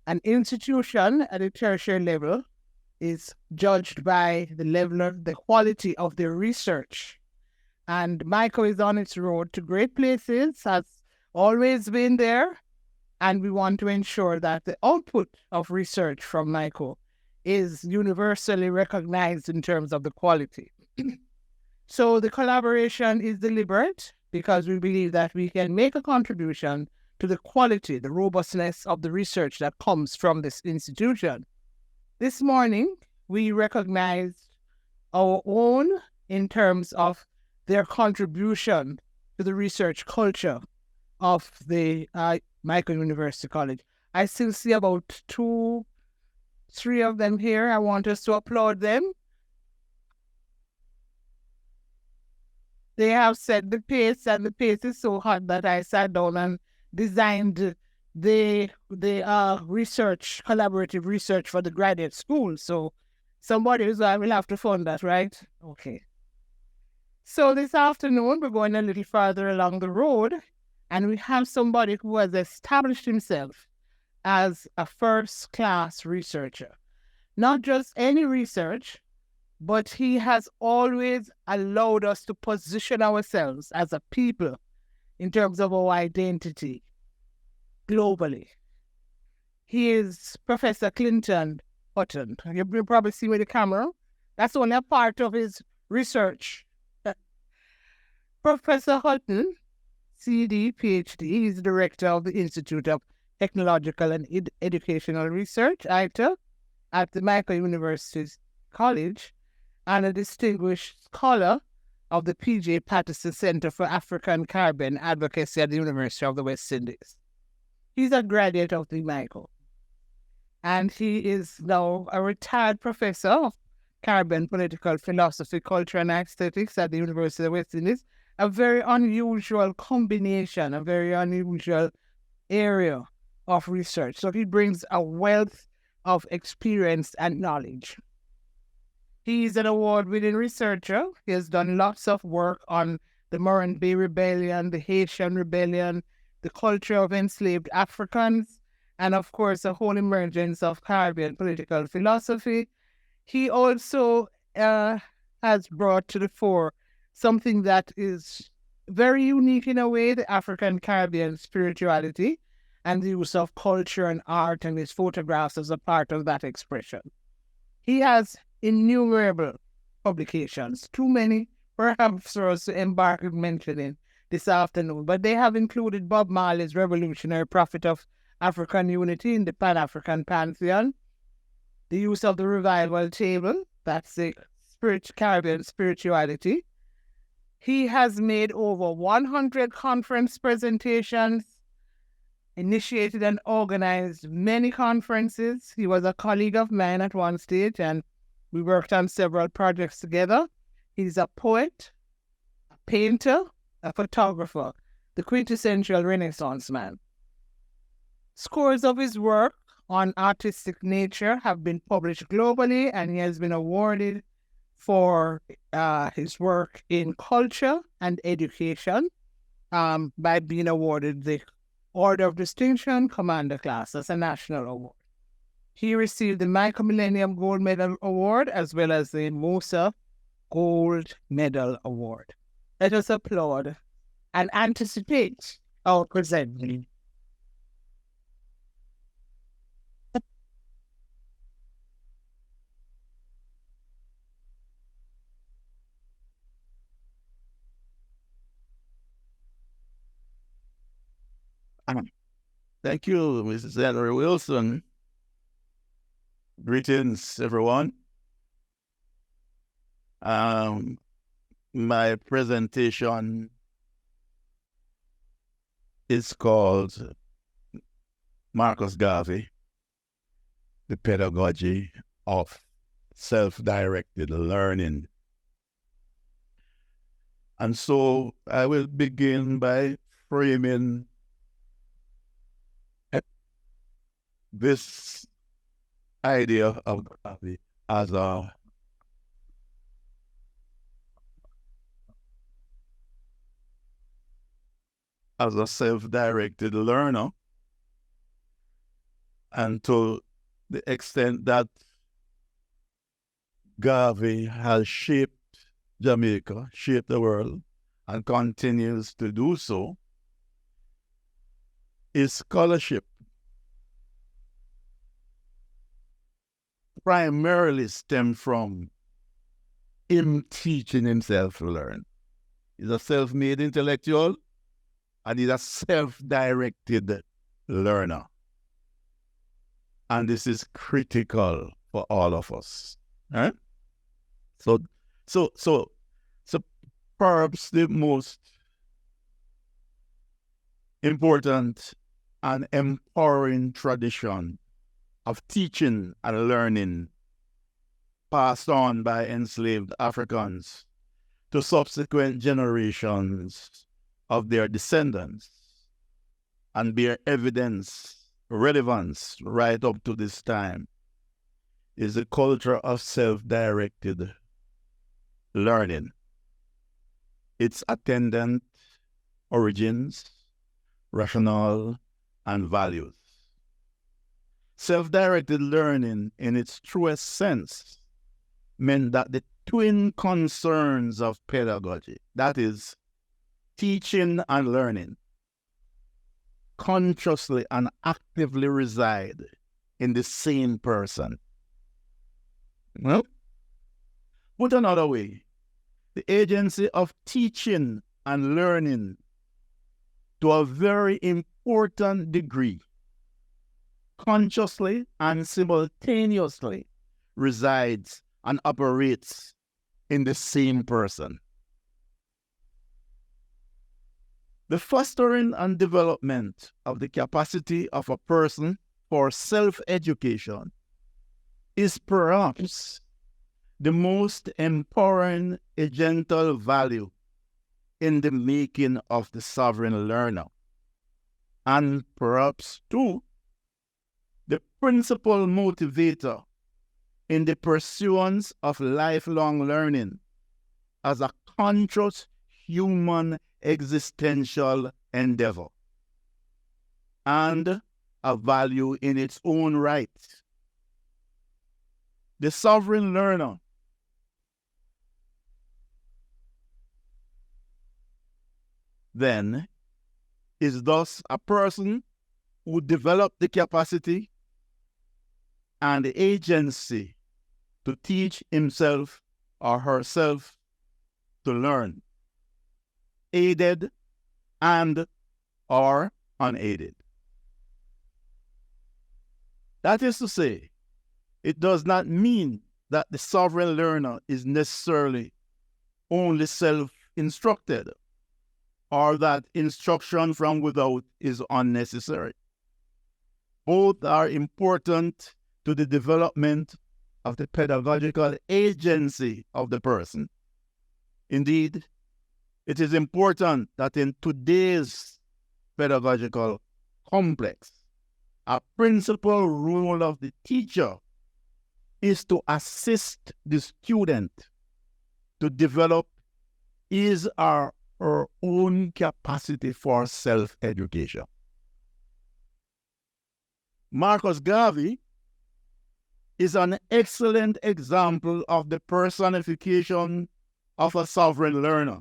An institution at the tertiary level is judged by the level of the quality of their research. And Michael is on its road to great places, has always been there. And we want to ensure that the output of research from Michael is universally recognized in terms of the quality. So the collaboration is deliberate because we believe that we can make a contribution to the quality, the robustness of the research that comes from this institution. This morning, we recognized our own in terms of their contribution to the research culture of the Michael University College. I still see about 2, 3 of them here. I want us to applaud them. They have set the pace, and the pace is so hot that I sat down and designed the research, collaborative research for the graduate school. So somebody will have to fund that, right? Okay. So this afternoon, we're going a little farther along the road, and we have somebody who has established himself as a first-class researcher. Not just any research, but he has always allowed us to position ourselves as a people in terms of our identity globally. He is Professor Clinton Hutton. You probably see with the camera. That's only a part of his research. Professor Hutton, CD, PhD, is director of the Institute of Technological and Educational Research, ITER, at the Jamaica University College, and a distinguished scholar of the P.J. Patterson Center for African Caribbean Advocacy at the University of the West Indies. He's a graduate of the Michael, and he is now a retired professor of Caribbean political philosophy, culture, and aesthetics at the University of the West Indies. A very unusual combination, a very unusual area of research. So he brings a wealth of experience and knowledge. He is an award-winning researcher. He has done lots of work on the Morant Bay Rebellion, the Haitian Rebellion, the culture of enslaved Africans, and of course, the whole emergence of Caribbean political philosophy. He also has brought to the fore something that is very unique in a way, the African Caribbean spirituality and the use of culture and art and his photographs as a part of that expression. He has innumerable publications, too many perhaps for us to embark on mentioning this afternoon, but they have included Bob Marley's Revolutionary Prophet of African Unity in the Pan-African Pantheon, the use of the Revival Table, that's the Caribbean spirituality. He has made over 100 conference presentations, initiated and organized many conferences. He was a colleague of mine at one stage, and we worked on several projects together. He's a poet, a painter, a photographer, the quintessential Renaissance man. Scores of his work on artistic nature have been published globally, and he has been awarded for his work in culture and education by being awarded the Order of Distinction Commander Class as a national award. He received the Michael Millennium Gold Medal Award as well as the MOSA Gold Medal Award. Let us applaud and anticipate our presenting. Thank you, Mrs. Henry Wilson. Greetings, everyone. My presentation is called Marcus Garvey, the Pedagogy of Self-Directed Learning. And so I will begin by framing this idea of Garvey as a self-directed learner and to the extent that Garvey has shaped Jamaica, shaped the world, and continues to do so, his scholarship primarily stemmed from him teaching himself to learn. He's a self-made intellectual, and he's a self-directed learner. And this is critical for all of us. Right? So perhaps the most important and empowering tradition of teaching and learning passed on by enslaved Africans to subsequent generations of their descendants and bear evidence, relevance right up to this time is the culture of self-directed learning. Its attendant origins, rationale, and values. Self-directed learning in its truest sense meant that the twin concerns of pedagogy, that is, teaching and learning, consciously and actively reside in the same person. Well, put another way, the agency of teaching and learning to a very important degree consciously and simultaneously resides and operates in the same person. The fostering and development of the capacity of a person for self-education is perhaps the most empowering agental value in the making of the sovereign learner, and perhaps too the principal motivator in the pursuance of lifelong learning as a conscious human existential endeavor, and a value in its own right. The sovereign learner then is thus a person who developed the capacity and the agency to teach himself or herself to learn, aided and or unaided. That is to say, it does not mean that the sovereign learner is necessarily only self-instructed or that instruction from without is unnecessary. Both are important to the development of the pedagogical agency of the person. Indeed, it is important that in today's pedagogical complex, a principal role of the teacher is to assist the student to develop his or her own capacity for self-education. Marcus Garvey is an excellent example of the personification of a sovereign learner.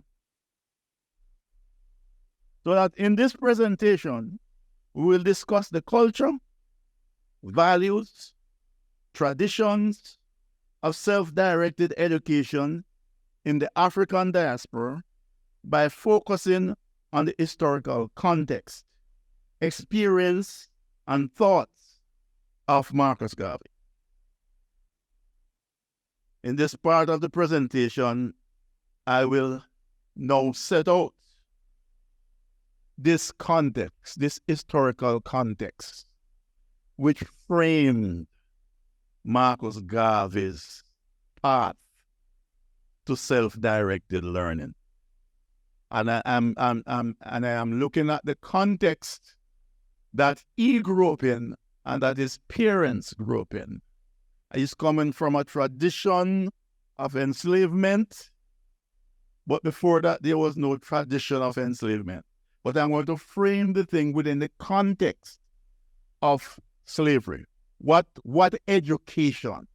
So that in this presentation, we will discuss the culture, values, traditions of self-directed education in the African diaspora by focusing on the historical context, experience, and thoughts of Marcus Garvey. In this part of the presentation, I will now set out this context, this historical context, which framed Marcus Garvey's path to self-directed learning. And I am looking at the context that he grew up in and that his parents grew up in. He's coming from a tradition of enslavement, but before that there was no tradition of enslavement. But I'm going to frame the thing within the context of slavery, what education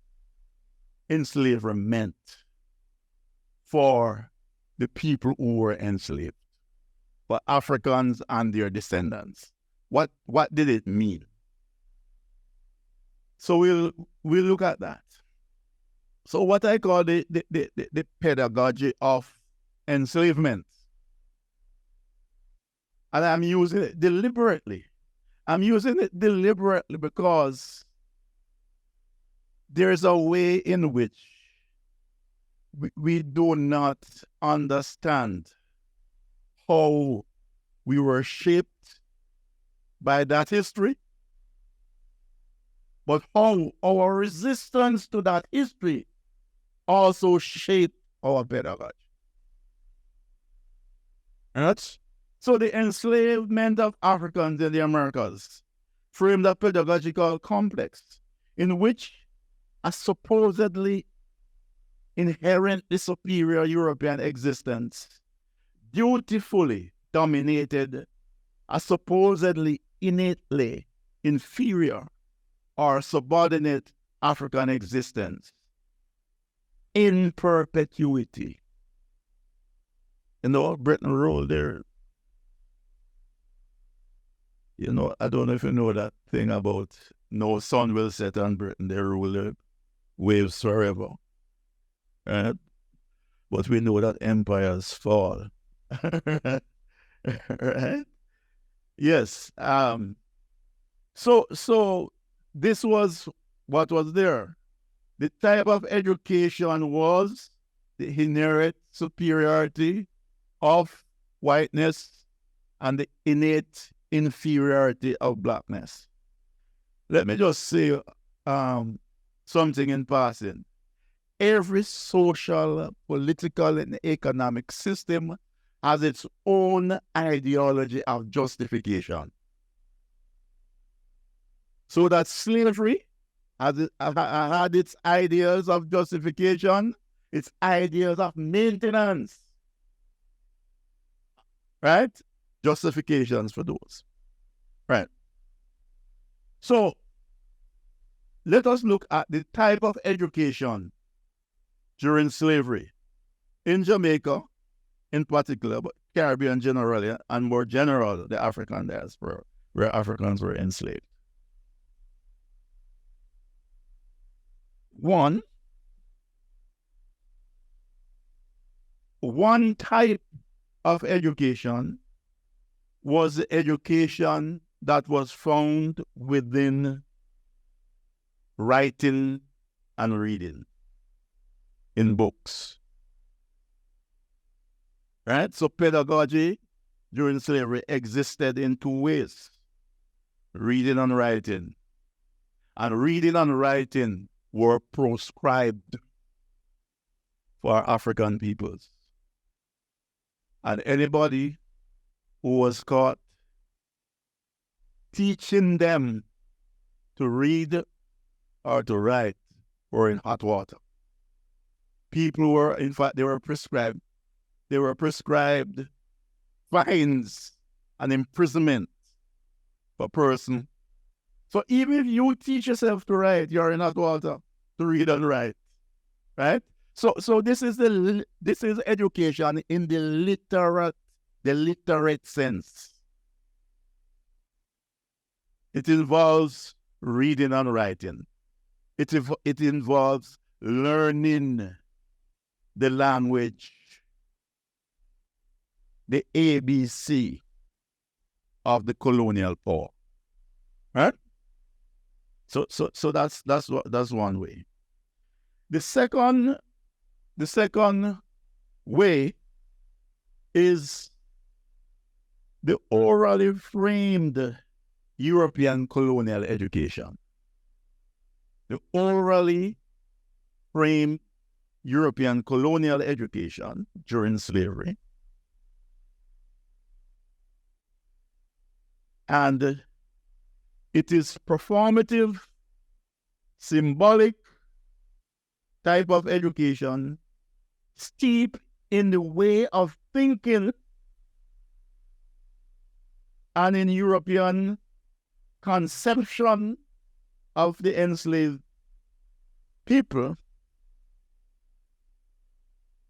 in slavery meant for the people who were enslaved, for Africans and their descendants. What did it mean? So we'll look at that. So what I call the pedagogy of enslavement. And I'm using it deliberately. I'm using it deliberately because there's a way in which we do not understand how we were shaped by that history, but how our resistance to that history also shaped our pedagogy. Right? So the enslavement of Africans in the Americas framed a pedagogical complex in which a supposedly inherently superior European existence dutifully dominated a supposedly innately inferior or subordinate African existence in perpetuity. You know, Britain ruled there. You know, I don't know if you know that thing about no sun will set on Britain, they rule the waves forever. Right? But we know that empires fall. Right? Yes. So this was what was there. The type of education was the inherent superiority of whiteness and the innate inferiority of blackness. Let me just say something in passing. Every social, political, and economic system has its own ideology of justification. So that slavery had its ideas of justification, its ideas of maintenance. Right? Justifications for those. Right. So let us look at the type of education during slavery in Jamaica in particular, but Caribbean generally, and more general, the African diaspora, where Africans were enslaved. One type of education was the education that was found within writing and reading in books. Right? So pedagogy during slavery existed in two ways: reading and writing. And reading and writing were proscribed for African peoples. And anybody who was caught teaching them to read or to write were in hot water. People were, in fact, they were prescribed fines and imprisonment per person. So even if you teach yourself to write, you're in hot water to read and write, right? So this is education in the literate sense. It involves reading and writing. It involves learning the language, the ABC of the colonial power, right? So that's one way. The second way is the orally framed European colonial education. The orally framed European colonial education during slavery. And it is performative, symbolic type of education, steep in the way of thinking and in European conception of the enslaved people.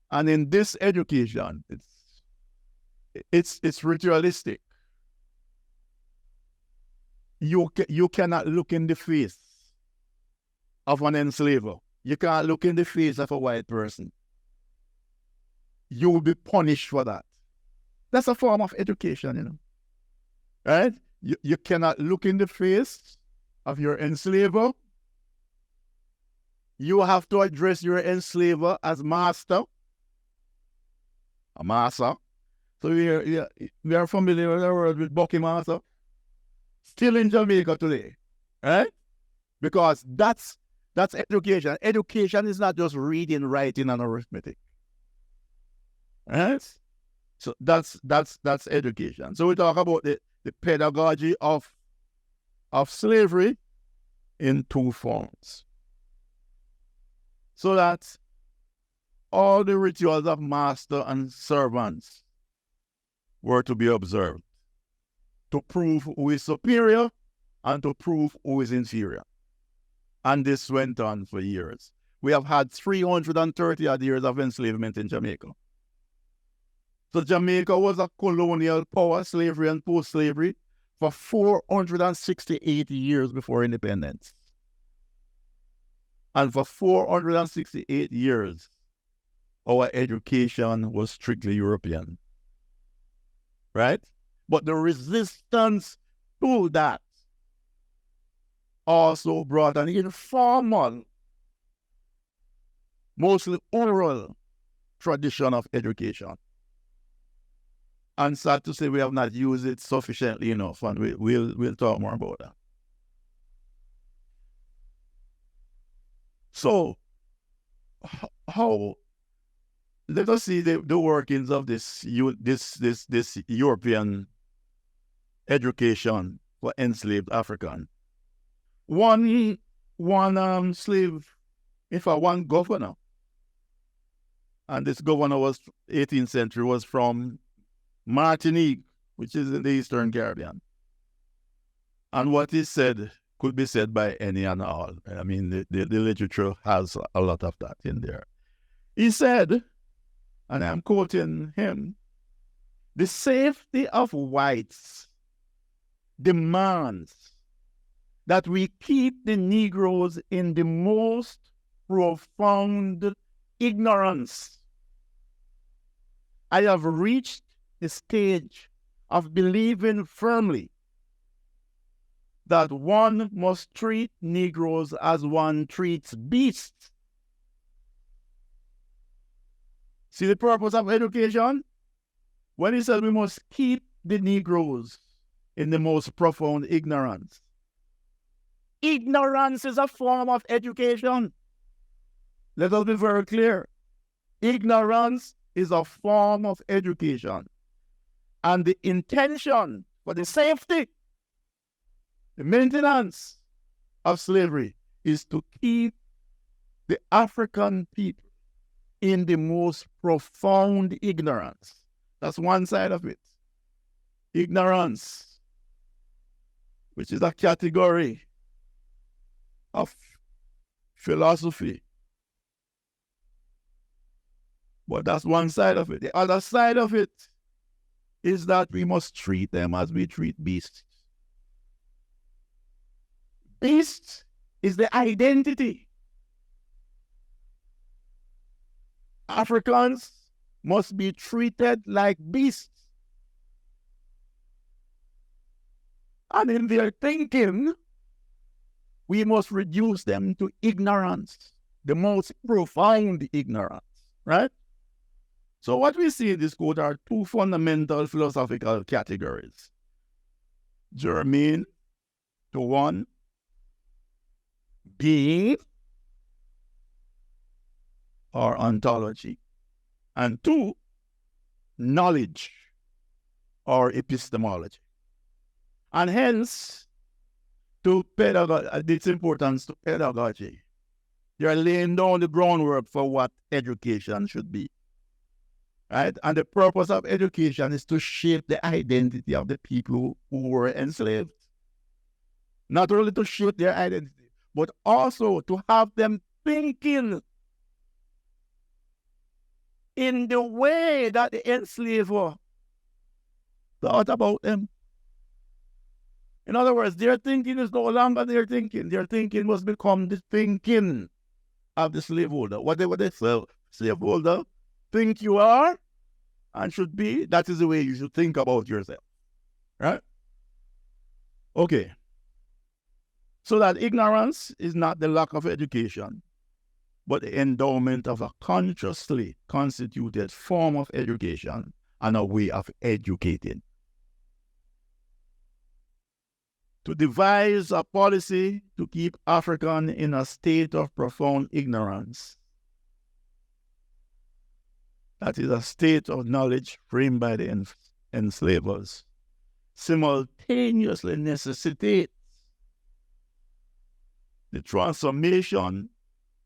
And in this education, it's ritualistic. You cannot look in the face of an enslaver. You can't look in the face of a white person. You will be punished for that. That's a form of education, right? You cannot look in the face of your enslaver. You have to address your enslaver as master. A master. So we are familiar with the word with Bucky master. Still in Jamaica today, right? Because that's education. Education is not just reading, writing, and arithmetic, right? So that's education. So we talk about the pedagogy of slavery in two forms. So that all the rituals of master and servants were to be observed to prove who is superior and to prove who is inferior. And this went on for years. We have had 330 odd years of enslavement in Jamaica. So Jamaica was a colonial power, slavery and post-slavery, for 468 years before independence. And for 468 years, our education was strictly European. Right? But the resistance to that also brought an informal, mostly oral tradition of education. And sad to say we have not used it sufficiently enough, and we'll talk more about that. So, how? Let us see the workings of this European education for enslaved African. One slave, in fact, one governor, and this governor was 18th century, was from Martinique, which is in the Eastern Caribbean. And what he said could be said by any and all. I mean, the literature has a lot of that in there. He said, and I'm quoting him, "The safety of whites demands that we keep the Negroes in the most profound ignorance. I have reached the stage of believing firmly that one must treat Negroes as one treats beasts." See the purpose of education? When he said we must keep the Negroes in the most profound ignorance. Ignorance is a form of education. Let us be very clear. Ignorance is a form of education. And the intention for the safety, the maintenance of slavery is to keep the African people in the most profound ignorance. That's one side of it. Ignorance, which is a category of philosophy. But that's one side of it. The other side of it is that we must treat them as we treat beasts. Beast is the identity. Africans must be treated like beasts. And in their thinking, we must reduce them to ignorance, the most profound ignorance, right? So what we see in this code are two fundamental philosophical categories, germane to one, being or ontology, and two, knowledge or epistemology. And hence, to pedagogy, its importance to pedagogy. You're laying down the groundwork for what education should be. Right? And the purpose of education is to shape the identity of the people who were enslaved. Not only to shape their identity, but also to have them thinking in the way that the enslaver thought about them. In other words, their thinking is no longer their thinking. Their thinking must become the thinking of the slaveholder. Whatever the slaveholder think you are and should be, that is the way you should think about yourself. Right? Okay. So that ignorance is not the lack of education, but the endowment of a consciously constituted form of education and a way of educating. To devise a policy to keep African in a state of profound ignorance, that is a state of knowledge framed by the enslavers, simultaneously necessitates the transformation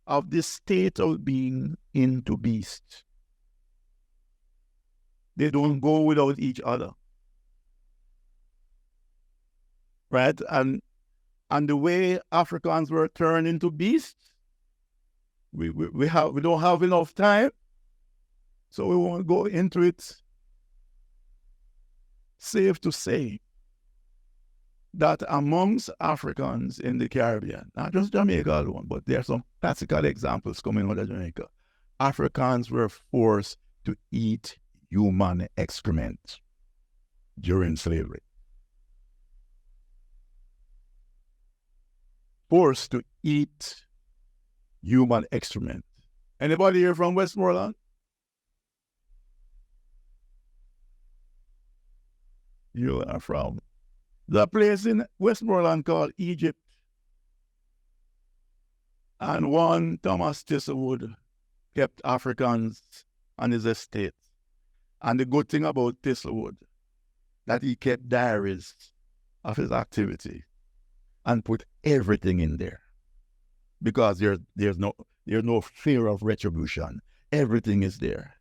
of this state of being into beast. They don't go without each other. Right? And the way Africans were turned into beasts, we don't have enough time, so we won't go into it. Safe to say that amongst Africans in the Caribbean, not just Jamaica alone, but there are some classical examples coming out of Jamaica, Africans were forced to eat human excrement during slavery. Forced to eat human excrement. Anybody here from Westmoreland? You are from the place in Westmoreland called Egypt. And one Thomas Thistlewood kept Africans on his estate. And the good thing about Thistlewood, that he kept diaries of his activity and put everything in there, because there's no fear of retribution. Everything is there.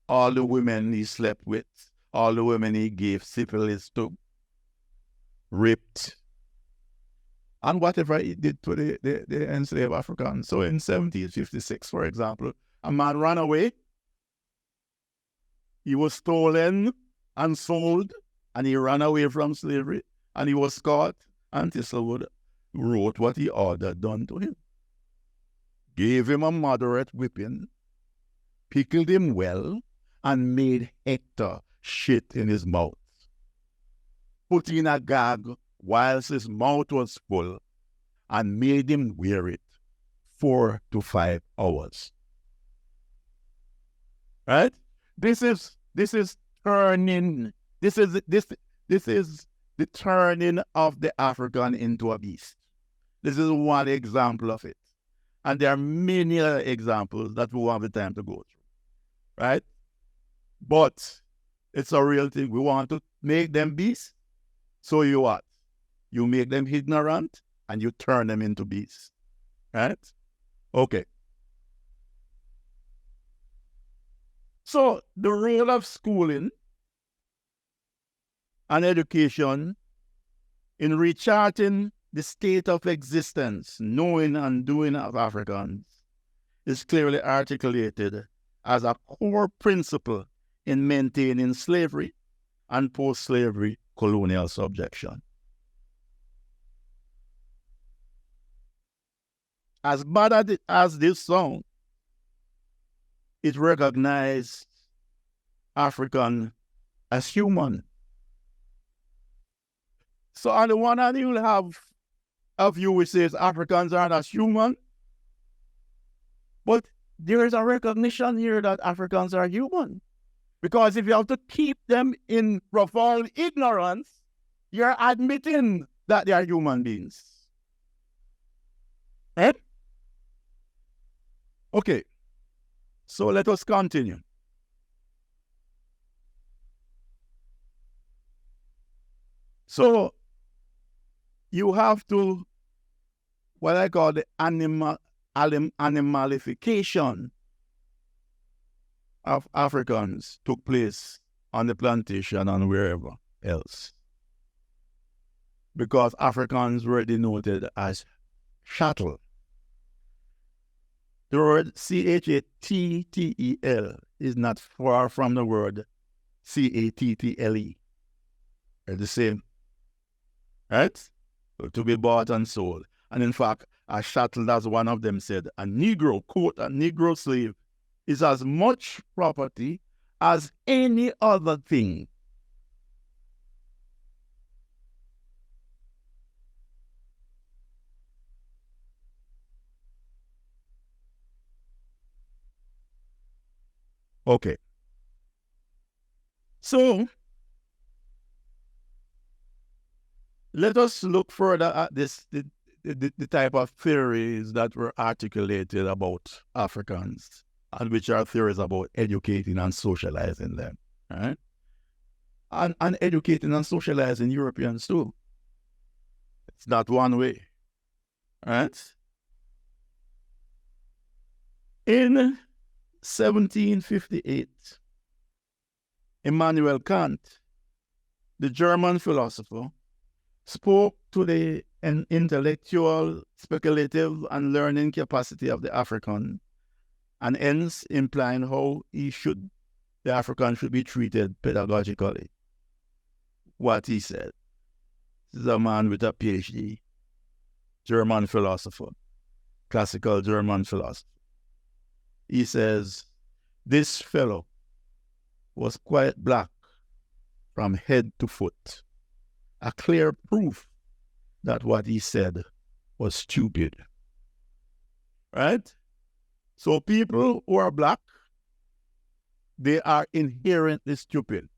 All the women he slept with, all the women he gave syphilis to, raped, and whatever he did to the enslaved Africans. So in 1756, for example, a man ran away. He was stolen and sold, and he ran away from slavery, and he was caught. And Thistlewood wrote what he ordered done to him. Gave him a moderate whipping, pickled him well, and made Hector shit in his mouth. Put in a gag whilst his mouth was full, and made him wear it 4 to 5 hours. Right? This is turning. This is the turning of the African into a beast. This is one example of it. And there are many other examples that we won't have the time to go through. Right? But it's a real thing. We want to make them beasts. So you what? You make them ignorant and you turn them into beasts. Right? Okay. So the role of schooling and education in recharting the state of existence, knowing and doing of Africans is clearly articulated as a core principle in maintaining slavery and post-slavery colonial subjection. As bad as this sounds, it recognizes African as human. So on the one hand, you will have a view which says Africans aren't as human, but there is a recognition here that Africans are human. Because if you have to keep them in profound ignorance, you're admitting that they are human beings. Eh? Okay, so let us continue. So you have to, what I call the animalification of Africans took place on the plantation and wherever else. Because Africans were denoted as chattel. The word chattel is not far from the word cattle. They're the same, right? So to be bought and sold. And in fact, a chattel, as one of them said, a Negro, quote, a Negro slave is as much property as any other thing. Okay. So, let us look further at this, the type of theories that were articulated about Africans, and which are theories about educating and socializing them, right? And educating and socializing Europeans too. It's not one way, right? In 1758, Immanuel Kant, the German philosopher, spoke to the intellectual, speculative, and learning capacity of the African, and hence implying how the African should be treated pedagogically. What he said. This is a man with a PhD, German philosopher, classical German philosopher. He says, this fellow was quite black from head to foot, a clear proof that what he said was stupid. Right? So people who are black, they are inherently stupid.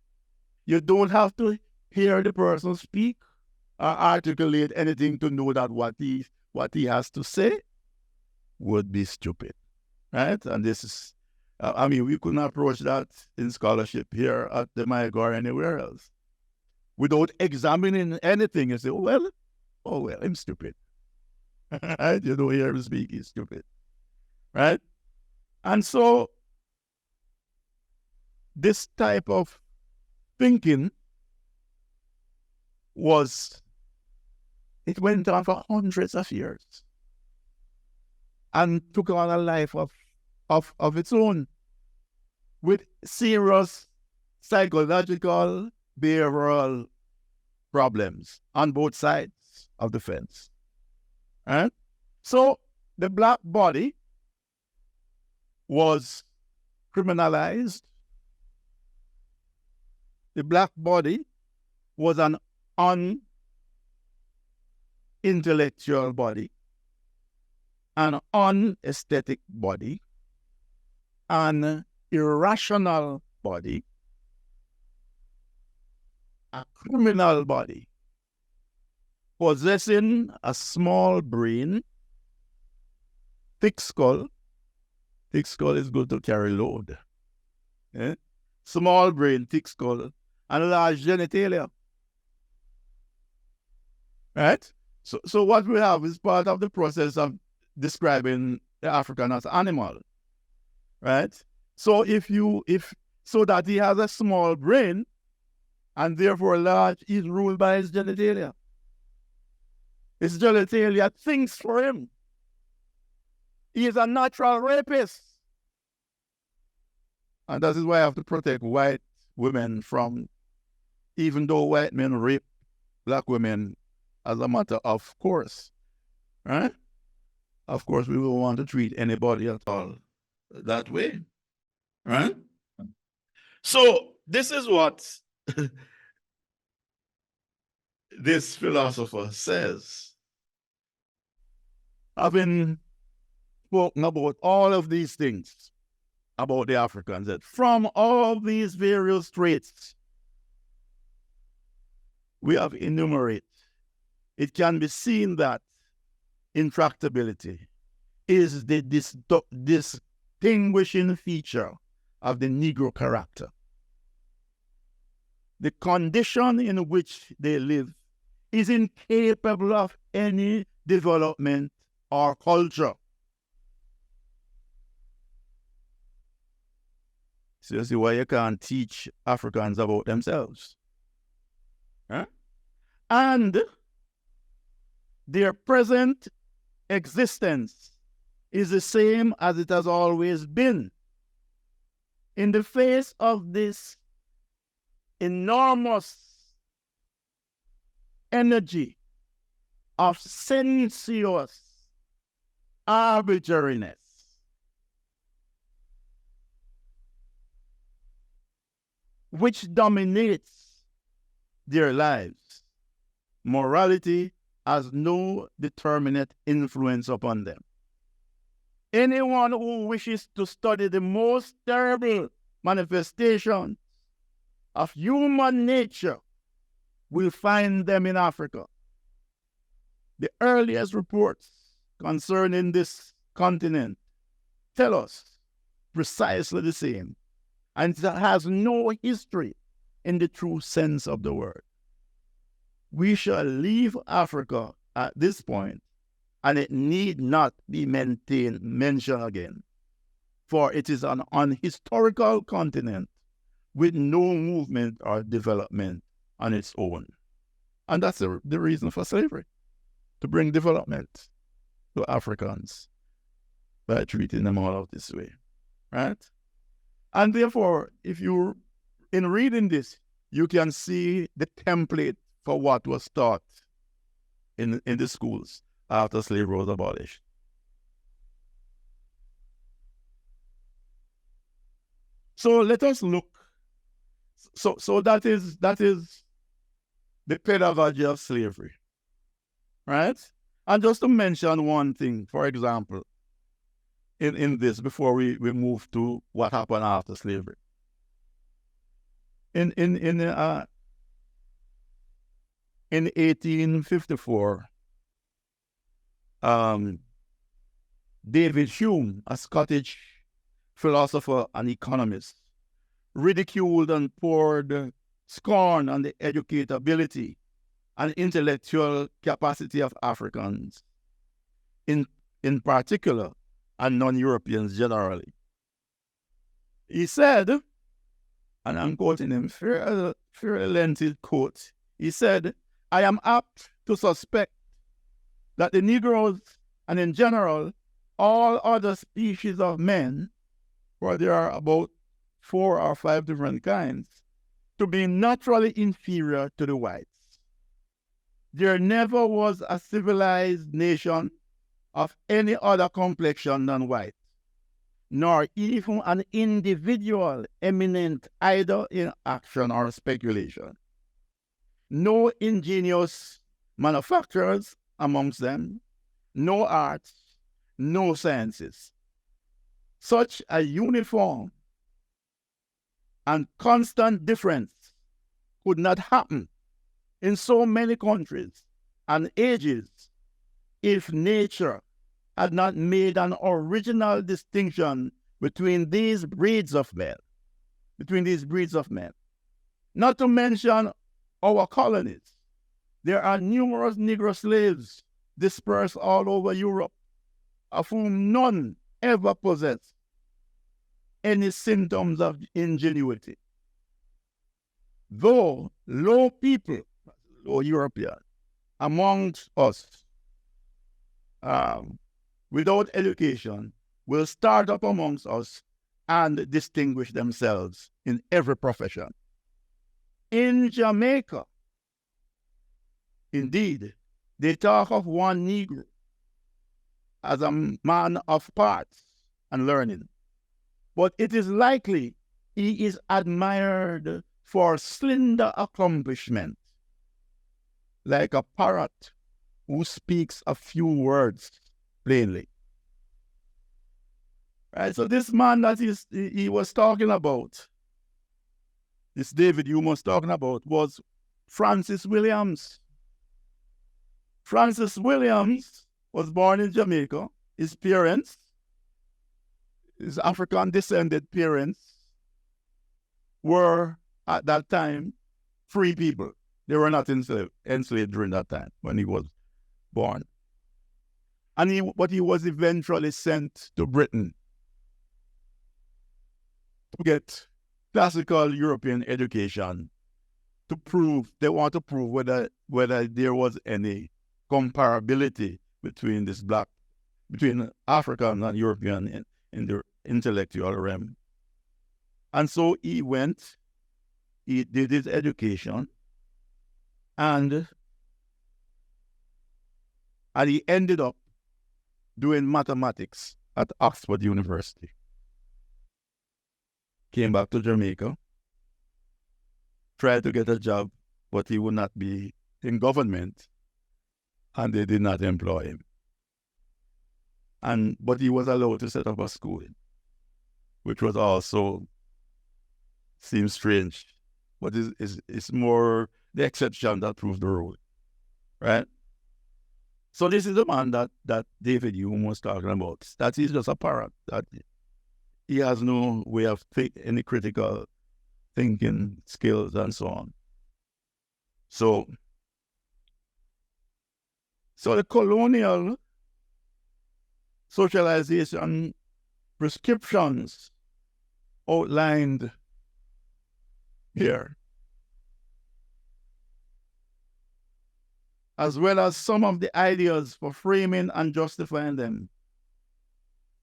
You don't have to hear the person speak or articulate anything to know that what he has to say would be stupid. Right? And this is, we couldn't approach that in scholarship here at the Jamaica or anywhere else without examining anything and say, oh, well, I'm stupid. Right? You don't hear him speak, he's stupid. Right? And so this type of thinking it went on for hundreds of years and took on a life of its own with serious psychological, behavioral problems on both sides of the fence. Right? So the black body was criminalized. The black body was an unintellectual body, an unaesthetic body, an irrational body, a criminal body, possessing a small brain, thick skull. Thick skull is good to carry load. Eh? Small brain, thick skull, and large genitalia. Right? So what we have is part of the process of describing the African as animal. Right? So so that he has a small brain and therefore large, he's ruled by his genitalia. His genitalia thinks for him. He is a natural rapist. And that is why I have to protect white women from, even though white men rape black women as a matter of course. Right? Of course, we will want to treat anybody at all that way. Right? So this is what this philosopher says. Having spoken about all of these things about the Africans, that from all these various traits we have enumerated, it can be seen that intractability is the distinguishing feature of the Negro character. The condition in which they live is incapable of any development or culture. So you see why you can't teach Africans about themselves. Huh? And their present existence is the same as it has always been. In the face of this enormous energy of sensuous arbitrariness, which dominates their lives, morality has no determinate influence upon them. Anyone who wishes to study the most terrible manifestations of human nature will find them in Africa. The earliest reports concerning this continent tell us precisely the same, and it has no history in the true sense of the word. We shall leave Africa at this point, and it need not be mentioned again, for it is an unhistorical continent with no movement or development on its own. And that's the reason for slavery, to bring development to Africans by treating them all out this way, right? And therefore, if you, in reading this, you can see the template for what was taught in the schools after slavery was abolished. So let us look. So that is the pedagogy of slavery, right? And just to mention one thing, for example, in this, before we move to what happened after slavery. In 1854, David Hume, a Scottish philosopher and economist, ridiculed and poured scorn on the educatability and intellectual capacity of Africans, in particular, and non-Europeans generally. He said, and I'm quoting him, fairly lengthy quote, he said, "I am apt to suspect that the Negroes, and in general, all other species of men, for there are about 4 or 5 different kinds, to be naturally inferior to the whites. There never was a civilized nation of any other complexion than white, nor even an individual eminent either in action or speculation. No ingenious manufacturers amongst them, no arts, no sciences. Such a uniform and constant difference could not happen in so many countries and ages if nature had not made an original distinction between these breeds of men. Not to mention our colonies. There are numerous Negro slaves dispersed all over Europe, of whom none ever possessed any symptoms of ingenuity. Though low European, amongst us, without education, will start up amongst us and distinguish themselves in every profession. In Jamaica, indeed, they talk of one Negro as a man of parts and learning, but it is likely he is admired for slender accomplishment, like a parrot who speaks a few words plainly. Right, so this man that he was talking about, this David Hume was talking about, was Francis Williams. Francis Williams was born in Jamaica. His parents, his African-descended parents, were at that time free people. They were not enslaved during that time when he was born. But he was eventually sent to Britain to get classical European education they want to prove whether there was any comparability between this black between African and European in the intellectual realm. And so he went, he did his education, and he ended up doing mathematics at Oxford University. Came back to Jamaica, tried to get a job, but he would not be in government, and they did not employ him. But he was allowed to set up a school, which was also seems strange, but it's more the exception that proves the rule, right? So this is the man that David Hume was talking about. That he's just a parrot, that he has no way of any critical thinking skills and so on. So the colonial socialization prescriptions outlined here, as well as some of the ideas for framing and justifying them,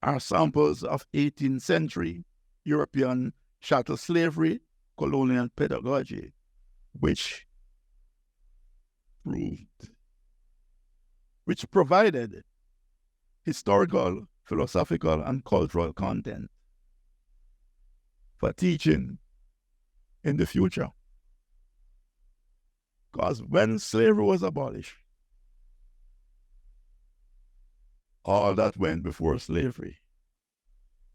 are samples of 18th century European chattel slavery, colonial pedagogy, which provided historical, philosophical, and cultural content for teaching in the future. Because when slavery was abolished, all that went before slavery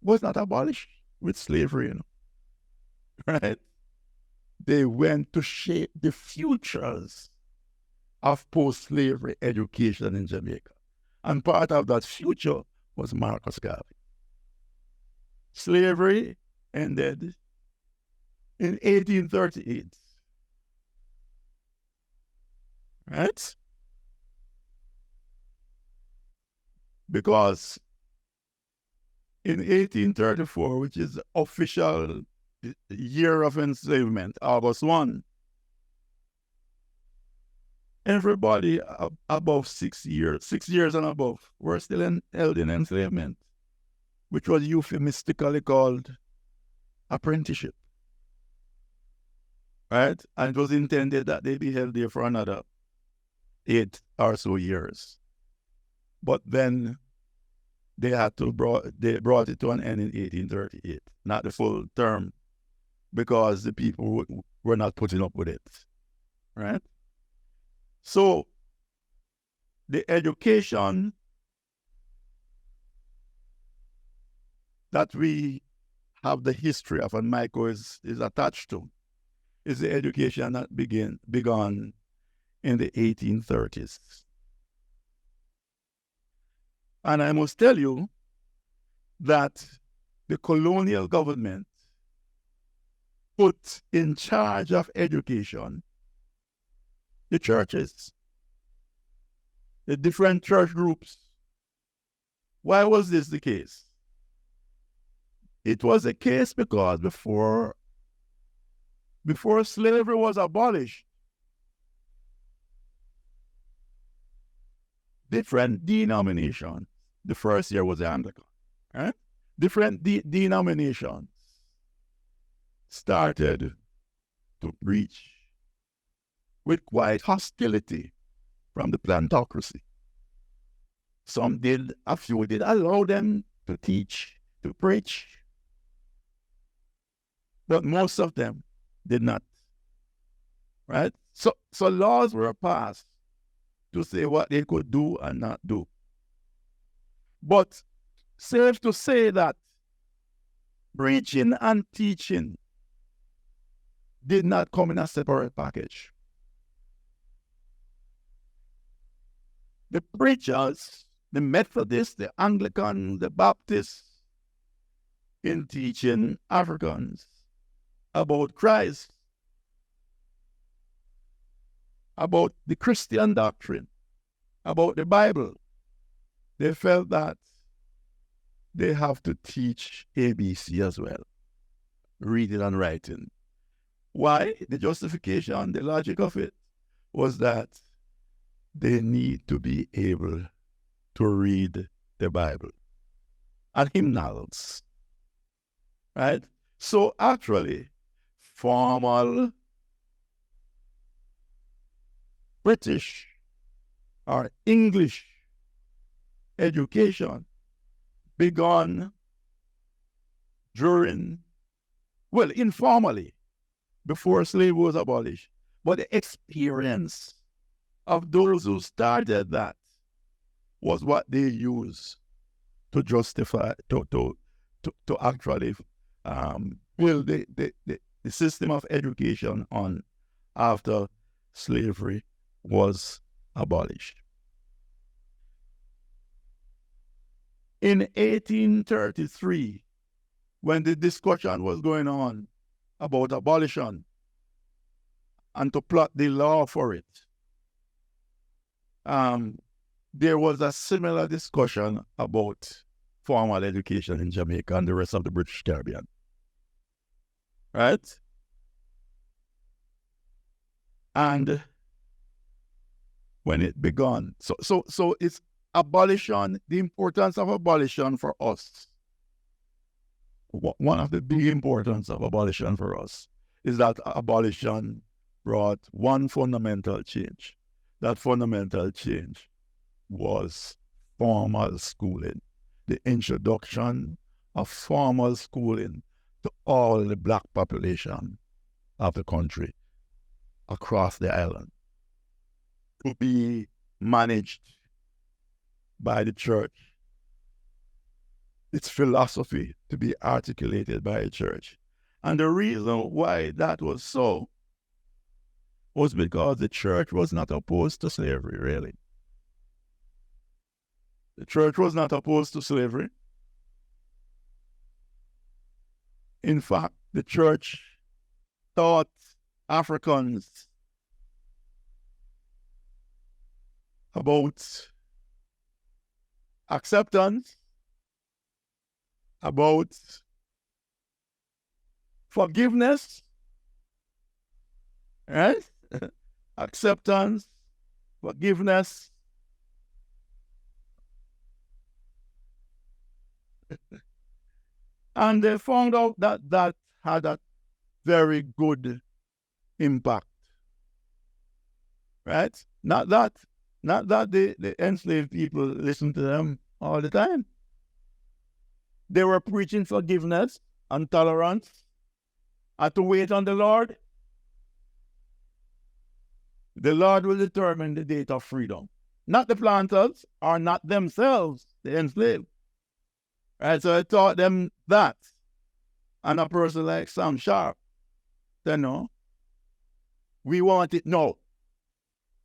was not abolished with slavery, right? They went to shape the futures of post-slavery education in Jamaica. And part of that future was Marcus Garvey. Slavery ended in 1838. Right? Because in 1834, which is the official year of enslavement, August 1, everybody above 6 years and above, were still held in enslavement, which was euphemistically called apprenticeship. Right? And it was intended that they be held there for another 8 or so years. But then they brought it to an end in 1838, not the full term, because the people were not putting up with it. Right? So the education that we have the history of, and Michael is attached to, is the education that began in the 1830s. And I must tell you that the colonial government put in charge of education the churches, the different church groups. Why was this the case? It was the case because before slavery was abolished, different denominations, the first year was the Anglican, right? Different denominations started to preach with quite hostility from the plantocracy. A few did allow them to teach, to preach, but most of them did not, right? So laws were passed to say what they could do and not do. But safe to say that preaching and teaching did not come in a separate package. The preachers, the Methodists, the Anglican, the Baptists, in teaching Africans about Christ, about the Christian doctrine, about the Bible, they felt that they have to teach ABC as well, reading and writing. Why? The justification, the logic of it was that they need to be able to read the Bible and hymnals, right? So actually, formal British or English education began during, well, informally, before slavery was abolished. But the experience of those who started that was what they used to justify, to actually build the system of education on after slavery was abolished. In 1833, when the discussion was going on about abolition and to plot the law for it, there was a similar discussion about formal education in Jamaica and the rest of the British Caribbean. Right? And when it began, so it's abolition, the importance of abolition for us. One of the big importance of abolition for us is that abolition brought one fundamental change. That fundamental change was formal schooling, the introduction of formal schooling to all the black population of the country across the island, to be managed by the church, its philosophy to be articulated by the church. And the reason why that was so was because the church was not opposed to slavery, really. The church was not opposed to slavery. In fact, the church taught Africans about acceptance, about forgiveness, right? Acceptance, forgiveness. And they found out that that had a very good impact, right? Not that the enslaved people listened to them all the time. They were preaching forgiveness and tolerance and to wait on the Lord. The Lord will determine the date of freedom. Not the planters, or not themselves, the enslaved. Right, so I taught them that. And a person like Sam Sharp said, no, we want it now.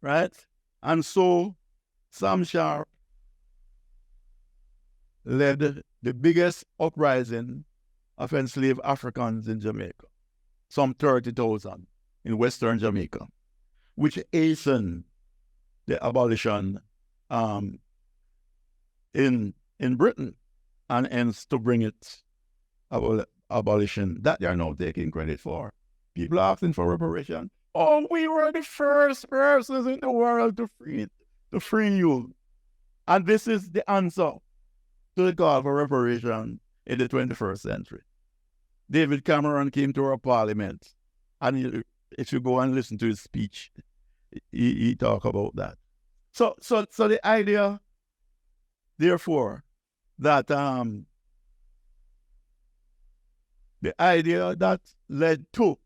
Right? And so Sam Sharp led the biggest uprising of enslaved Africans in Jamaica, some 30,000 in Western Jamaica, which hastened the abolition in Britain, and hence to bring it abolition that they are now taking credit for. People are asking for reparation. Oh, we were the first persons in the world to free you. And this is the answer to the call for reparation in the 21st century. David Cameron came to our parliament, and if you go and listen to his speech, he talked about that. So the idea, therefore, that the idea that led to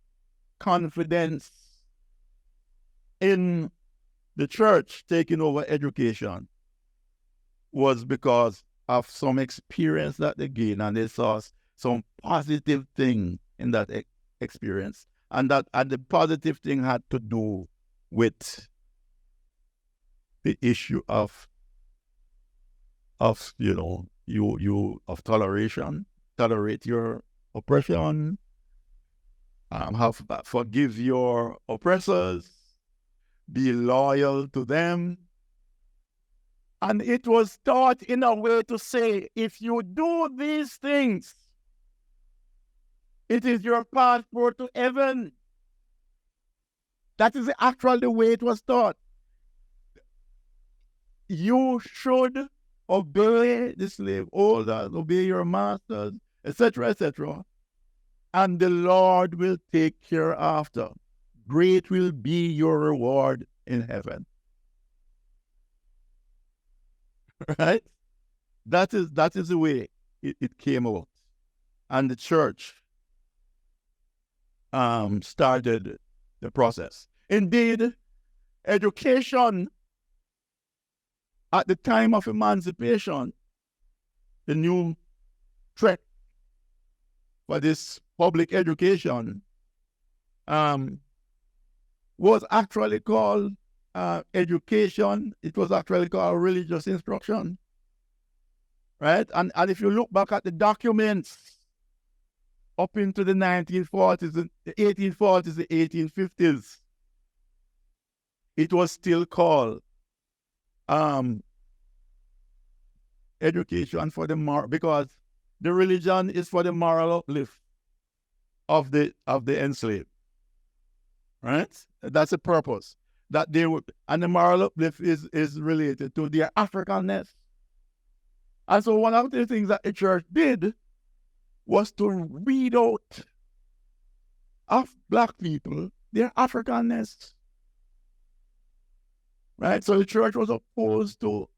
confidence in the church taking over education was because of some experience that they gained, and they saw some positive thing in that experience, and the positive thing had to do with the issue of toleration, tolerate your oppression, forgive your oppressors, be loyal to them. And it was taught in a way to say, if you do these things, it is your passport to heaven. That is actually the way it was taught. You should obey the slave holders, obey your masters, etc., etc. And the Lord will take care after. Great will be your reward in heaven. Right? That is the way it came out. And the church started the process. Indeed, education at the time of emancipation, the new threat for this public education was actually called education. It was actually called religious instruction. Right? And if you look back at the documents up into the 1940s, the 1840s, the 1850s, it was still called education for the moral, because the religion is for the moral uplift of the enslaved. Right? That's the purpose. That they would, and the moral uplift is related to their Africanness. And so one of the things that the church did was to weed out of black people their Africanness. Right? So the church was opposed to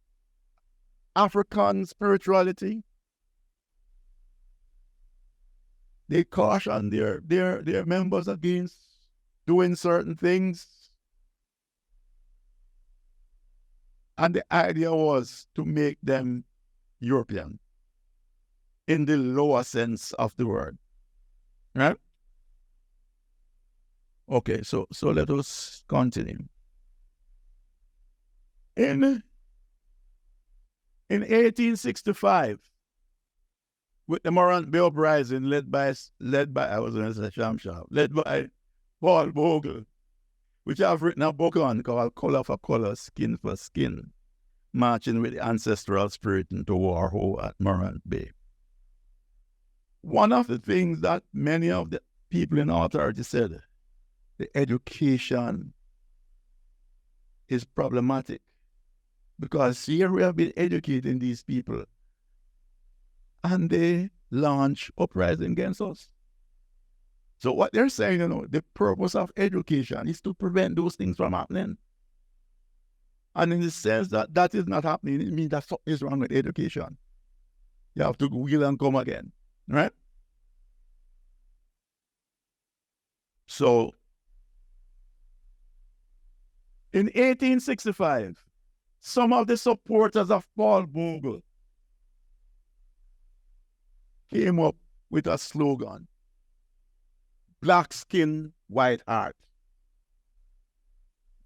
African spirituality. They cautioned their members against doing certain things. And the idea was to make them European in the lower sense of the word. Right? Okay, so let us continue. In 1865, with the Morant Bay Uprising led by I was going to say Shamsham, led by Paul Bogle, which I've written a book on called Color for Color, Skin for Skin, marching with the ancestral spirit into war at Morant Bay. One of the things that many of the people in authority said, the education is problematic, because here we have been educating these people and they launch uprising against us. So what they're saying, the purpose of education is to prevent those things from happening. And in the sense that that is not happening, it means that something is wrong with education. You have to wheel and come again, right? So, in 1865, some of the supporters of Paul Bogle came up with a slogan: black skin, white heart.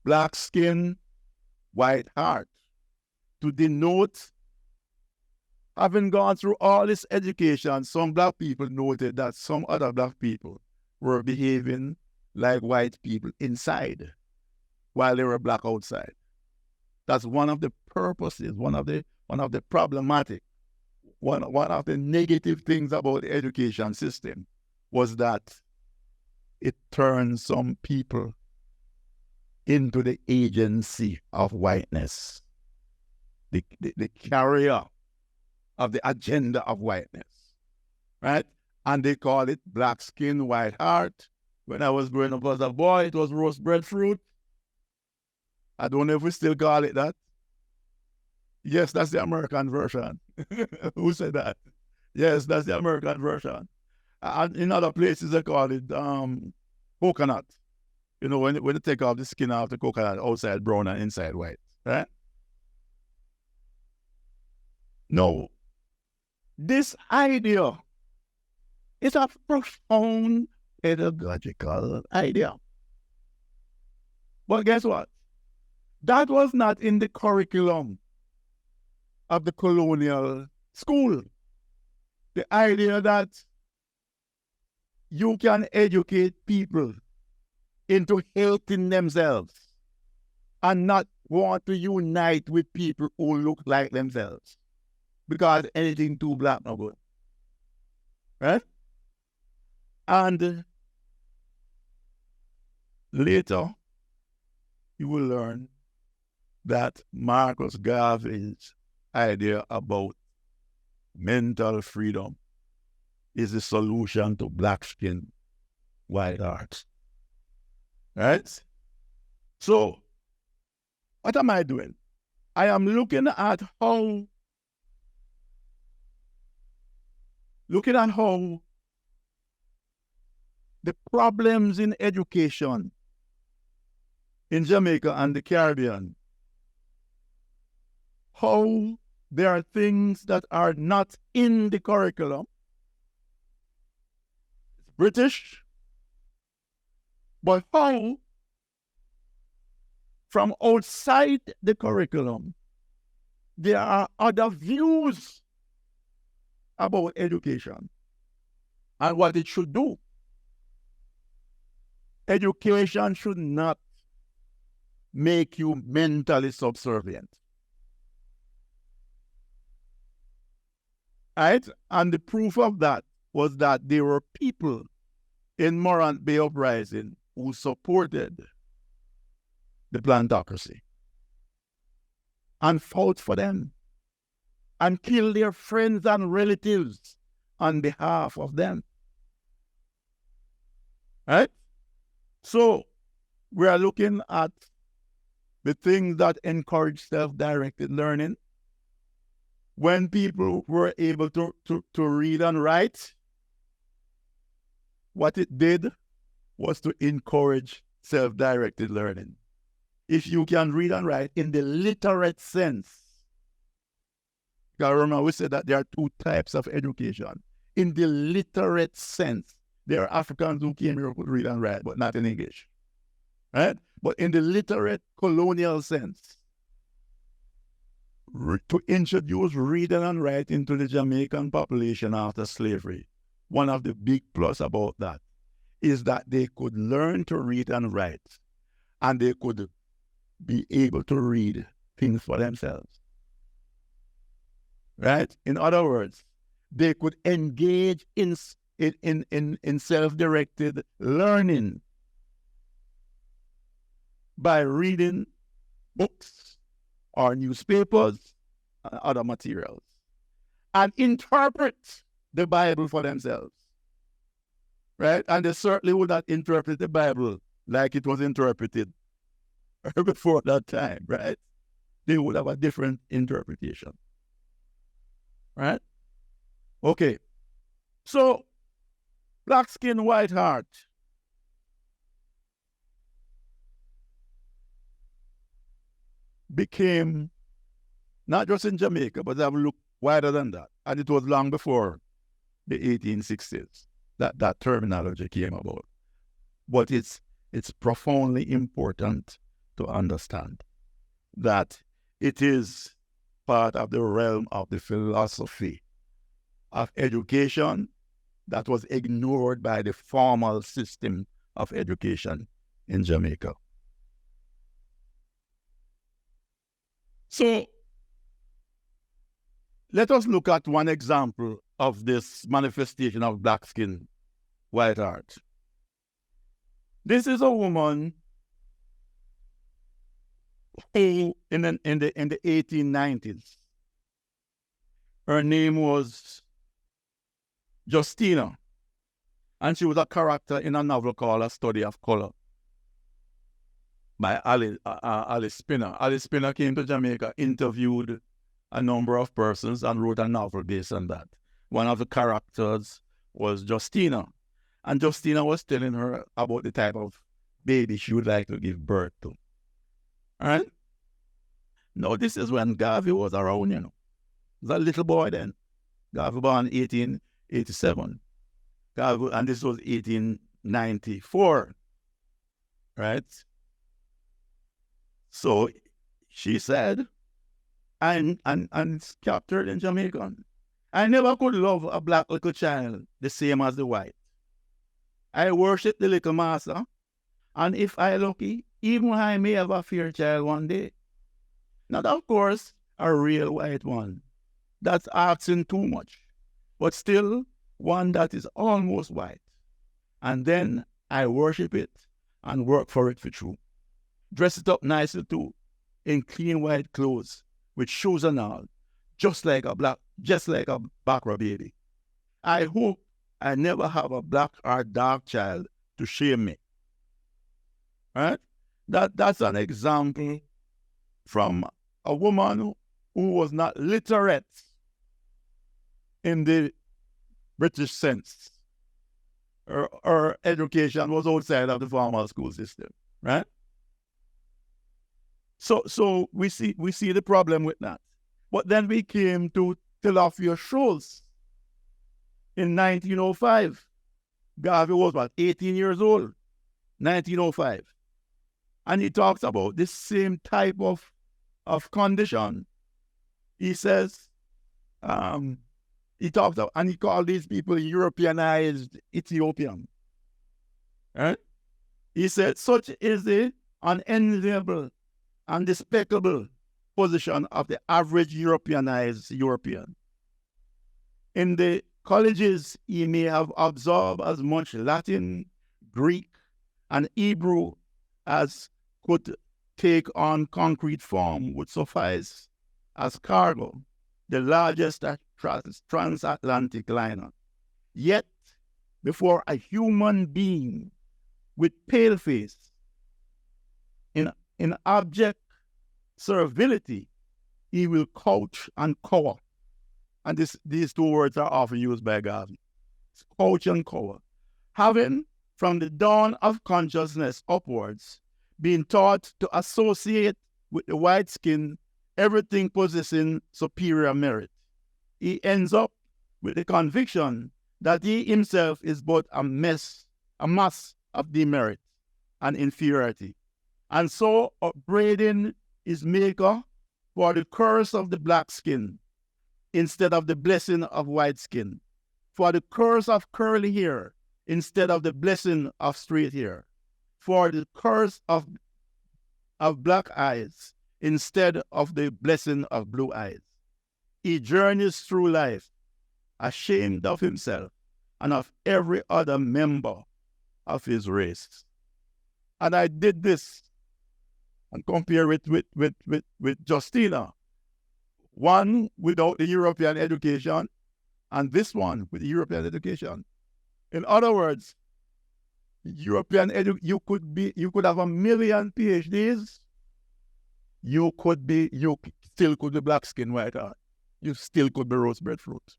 Black skin, white heart. To denote, having gone through all this education, some black people noted that some other black people were behaving like white people inside while they were black outside. That's one of the purposes, one of the problematic, one of the negative things about the education system was that it turned some people into the agency of whiteness, the carrier of the agenda of whiteness, right? And they call it black skin, white heart. When I was growing up as a boy, it was roast breadfruit. I don't know if we still call it that. Yes, that's the American version. Who said that? Yes, that's the American version. And in other places, they call it coconut. When you take off the skin off the coconut, outside brown and inside white, right? No. This idea is a profound pedagogical idea. But guess what? That was not in the curriculum of the colonial school. The idea that you can educate people into helping themselves and not want to unite with people who look like themselves, because anything too black no good. Right? And later, you will learn that Marcus Garvey's idea about mental freedom is the solution to black skin, white hearts. Right? So, what am I doing? I am looking at how the problems in education in Jamaica and the Caribbean, how there are things that are not in the curriculum. It's British, but how from outside the curriculum, there are other views about education and what it should do. Education should not make you mentally subservient. Right? And the proof of that was that there were people in Morant Bay Uprising who supported the plantocracy and fought for them and killed their friends and relatives on behalf of them. Right? So we are looking at the things that encourage self-directed learning. When people were able to read and write, what it did was to encourage self-directed learning. If you can read and write in the literate sense, because remember we said that there are two types of education. In the literate sense, there are Africans who came here who could read and write, but not in English. Right? But in the literate colonial sense, to introduce reading and writing to the Jamaican population after slavery, one of the big plus about that is that they could learn to read and write, and they could be able to read things for themselves. Right? In other words, they could engage in self-directed learning by reading books or newspapers and other materials and interpret the Bible for themselves. Right? And they certainly would not interpret the Bible like it was interpreted before that time, right? They would have a different interpretation. Right? Okay. So, black skin, white heart. Became, not just in Jamaica, but I've looked wider than that. And it was long before the 1860s that terminology came about. But it's profoundly important to understand that it is part of the realm of the philosophy of education that was ignored by the formal system of education in Jamaica. So, let us look at one example of this manifestation of black skin, white heart. This is a woman who, in the 1890s, her name was Justina, and she was a character in a novel called A Study of Color by Alice Spinner. Alice Spinner came to Jamaica, interviewed a number of persons, and wrote a novel based on that. One of the characters was Justina, and Justina was telling her about the type of baby she would like to give birth to. All right? Now, this is when Garvey was around, He was a little boy then. Garvey born 1887. Garvey, and this was 1894. Right? So she said, and it's captured in Jamaican, I never could love a black little child the same as the white. I worship the little master, and if I lucky, even I may have a fair child one day. Not, of course, a real white one. That's asking too much, but still one that is almost white. And then I worship it and work for it for true. Dress it up nicely too, in clean white clothes, with shoes and all, just like a Bakra baby. I hope I never have a black or dark child to shame me. Right? That's an example from a woman who was not literate in the British sense. Her education was outside of the formal school system, right? So we see the problem with that. But then we came to Tilapia Shoals in 1905. Garvey was what, 18 years old, 1905. And he talks about this same type of condition. He says, he talks about, and he called these people Europeanized Ethiopian. Right? He said, such is the unenviable and despicable position of the average Europeanized European. In the colleges, he may have absorbed as much Latin, Greek, and Hebrew as could take on concrete form would suffice as cargo, the largest transatlantic liner. Yet, before a human being with pale face, in abject servility, he will couch and cower. And these two words are often used by Garvey. Couch and cower. Having, from the dawn of consciousness upwards, been taught to associate with the white skin everything possessing superior merit, he ends up with the conviction that he himself is but a mass of demerit and inferiority, and so upbraiding his maker for the curse of the black skin instead of the blessing of white skin, for the curse of curly hair instead of the blessing of straight hair, for the curse of black eyes instead of the blessing of blue eyes. He journeys through life ashamed of himself and of every other member of his race. And I did this and compare it with Justina. One without the European education and this one with the European education. In other words, you could have 1 million PhDs, you still could be black skin white heart. You still could be rose breadfruit.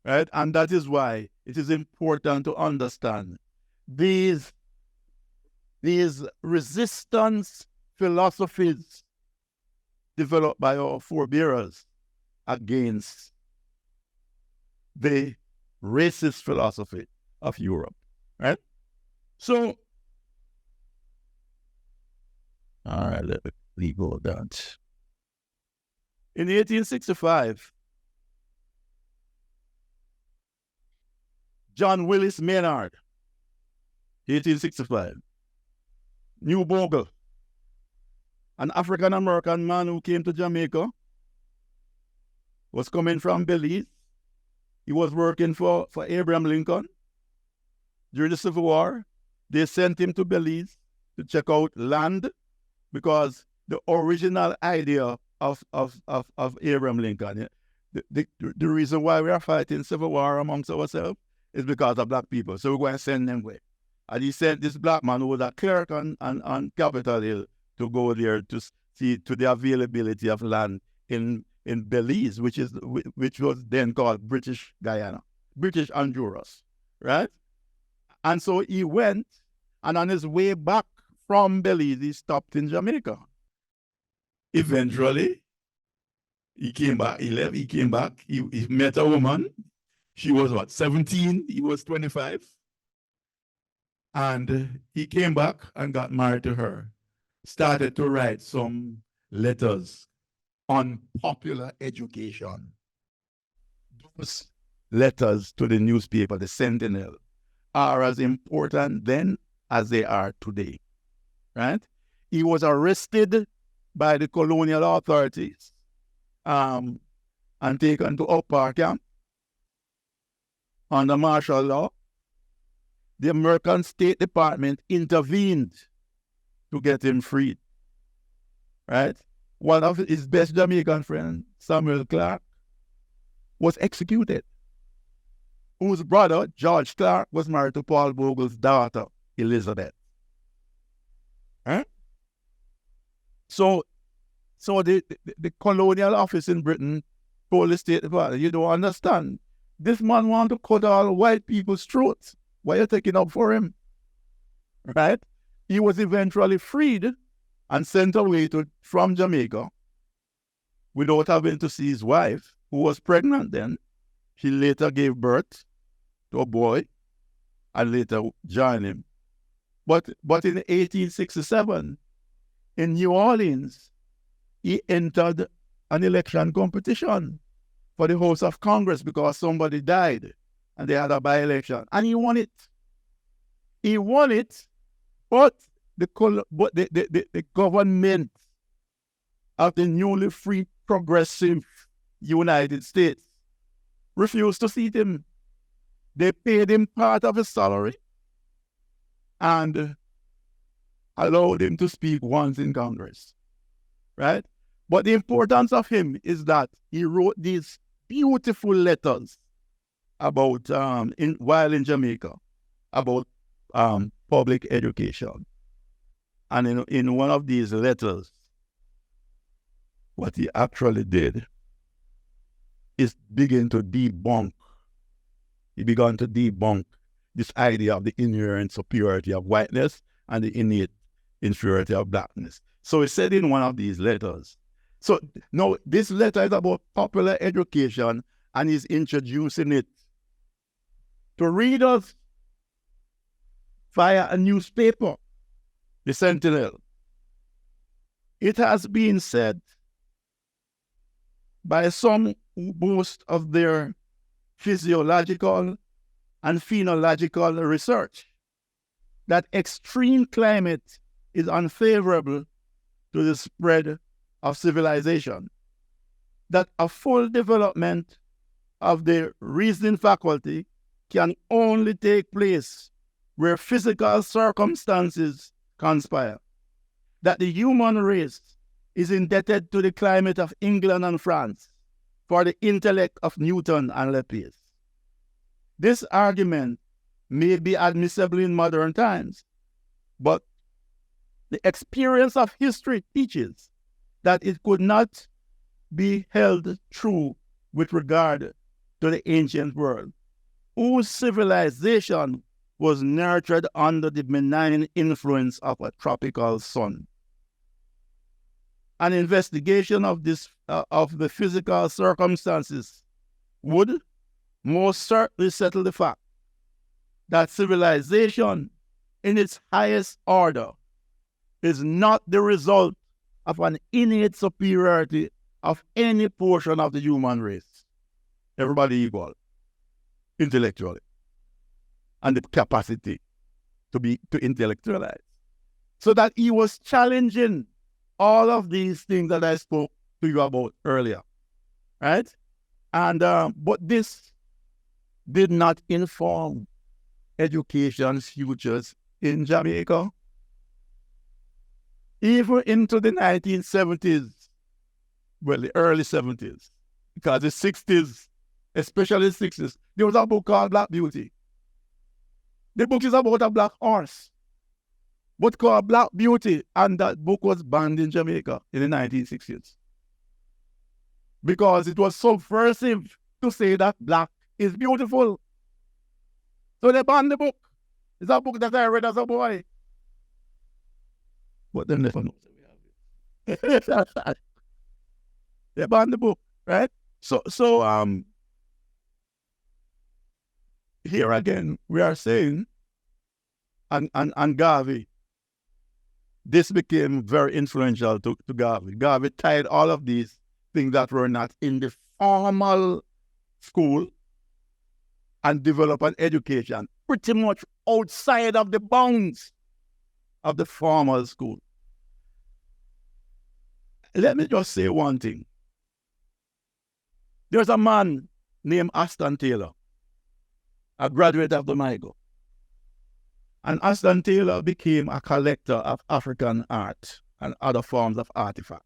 Right? And that is why it is important to understand these resistance philosophies developed by our forebears against the racist philosophy of Europe. Right? So, all right, let me go that. In 1865, John Willis Maynard, 1865, New Bogle, an African-American man who came to Jamaica, was coming from Belize. He was working for Abraham Lincoln. During the Civil War, they sent him to Belize to check out land because the original idea of Abraham Lincoln, the reason why we are fighting Civil War amongst ourselves is because of black people. So we're going to send them away. And he sent this black man who was a clerk on Capitol Hill to go there to see to the availability of land in Belize, which was then called British Guyana, British Honduras, right? And so he went, and on his way back from Belize, he stopped in Jamaica. Eventually, he came back. He left. He came back. He met a woman. She was what, 17? He was 25. And he came back and got married to her. Started to write some letters on popular education. Those letters to the newspaper, the Sentinel, are as important then as they are today. Right? He was arrested by the colonial authorities and taken to Upper Camp under martial law. The American State Department intervened to get him freed. Right? one of his best Jamaican friends, Samuel Clark, was executed, whose brother, George Clark, was married to Paul Vogle's daughter, Elizabeth. Huh? So the colonial office in Britain told the State Department, you don't understand. This man want to cut all white people's throats. Why are you taking up for him? Right? He was eventually freed and sent away from Jamaica without having to see his wife, who was pregnant then. She later gave birth to a boy and later joined him. But in 1867, in New Orleans, he entered an election competition for the House of Congress because somebody died and they had a by-election. And he won it. He won it, but the government of the newly free progressive United States refused to seat him. They paid him part of his salary and allowed him to speak once in Congress, right? But the importance of him is that he wrote these beautiful letters about, while in Jamaica, about public education. And in one of these letters, what he actually did is begin to debunk. He began to debunk this idea of the inherent superiority of whiteness and the innate inferiority of blackness. So he said in one of these letters. So now this letter is about popular education, and he's introducing it to readers via a newspaper, the Sentinel. It has been said by some who boast of their physiological and phenological research that extreme climate is unfavorable to the spread of civilization, that a full development of the reasoning faculty can only take place where physical circumstances conspire, that the human race is indebted to the climate of England and France for the intellect of Newton and Laplace. This argument may be admissible in modern times, but the experience of history teaches that it could not be held true with regard to the ancient world, whose civilization was nurtured under the benign influence of a tropical sun. An investigation of the physical circumstances would most certainly settle the fact that civilization in its highest order is not the result of an innate superiority of any portion of the human race. Everybody equal, intellectually, and the capacity to intellectualize. So that he was challenging all of these things that I spoke to you about earlier, right? And but this did not inform education's futures in Jamaica. Even into the 1970s, well, the early 70s, because the 60s, especially the 60s, there was a book called Black Beauty. The book is about a black horse, but called Black Beauty, and that book was banned in Jamaica in the 1960s because it was subversive to say that black is beautiful. So they banned the book. It's a book that I read as a boy. But they never know that we have it. They banned the book, right? So here again, we are saying, and Garvey, this became very influential to Garvey. Garvey tied all of these things that were not in the formal school and developed an education pretty much outside of the bounds of the formal school. Let me just say one thing. There's a man named Aston Taylor, a graduate of Jamaica. And Aston Taylor became a collector of African art and other forms of artifacts.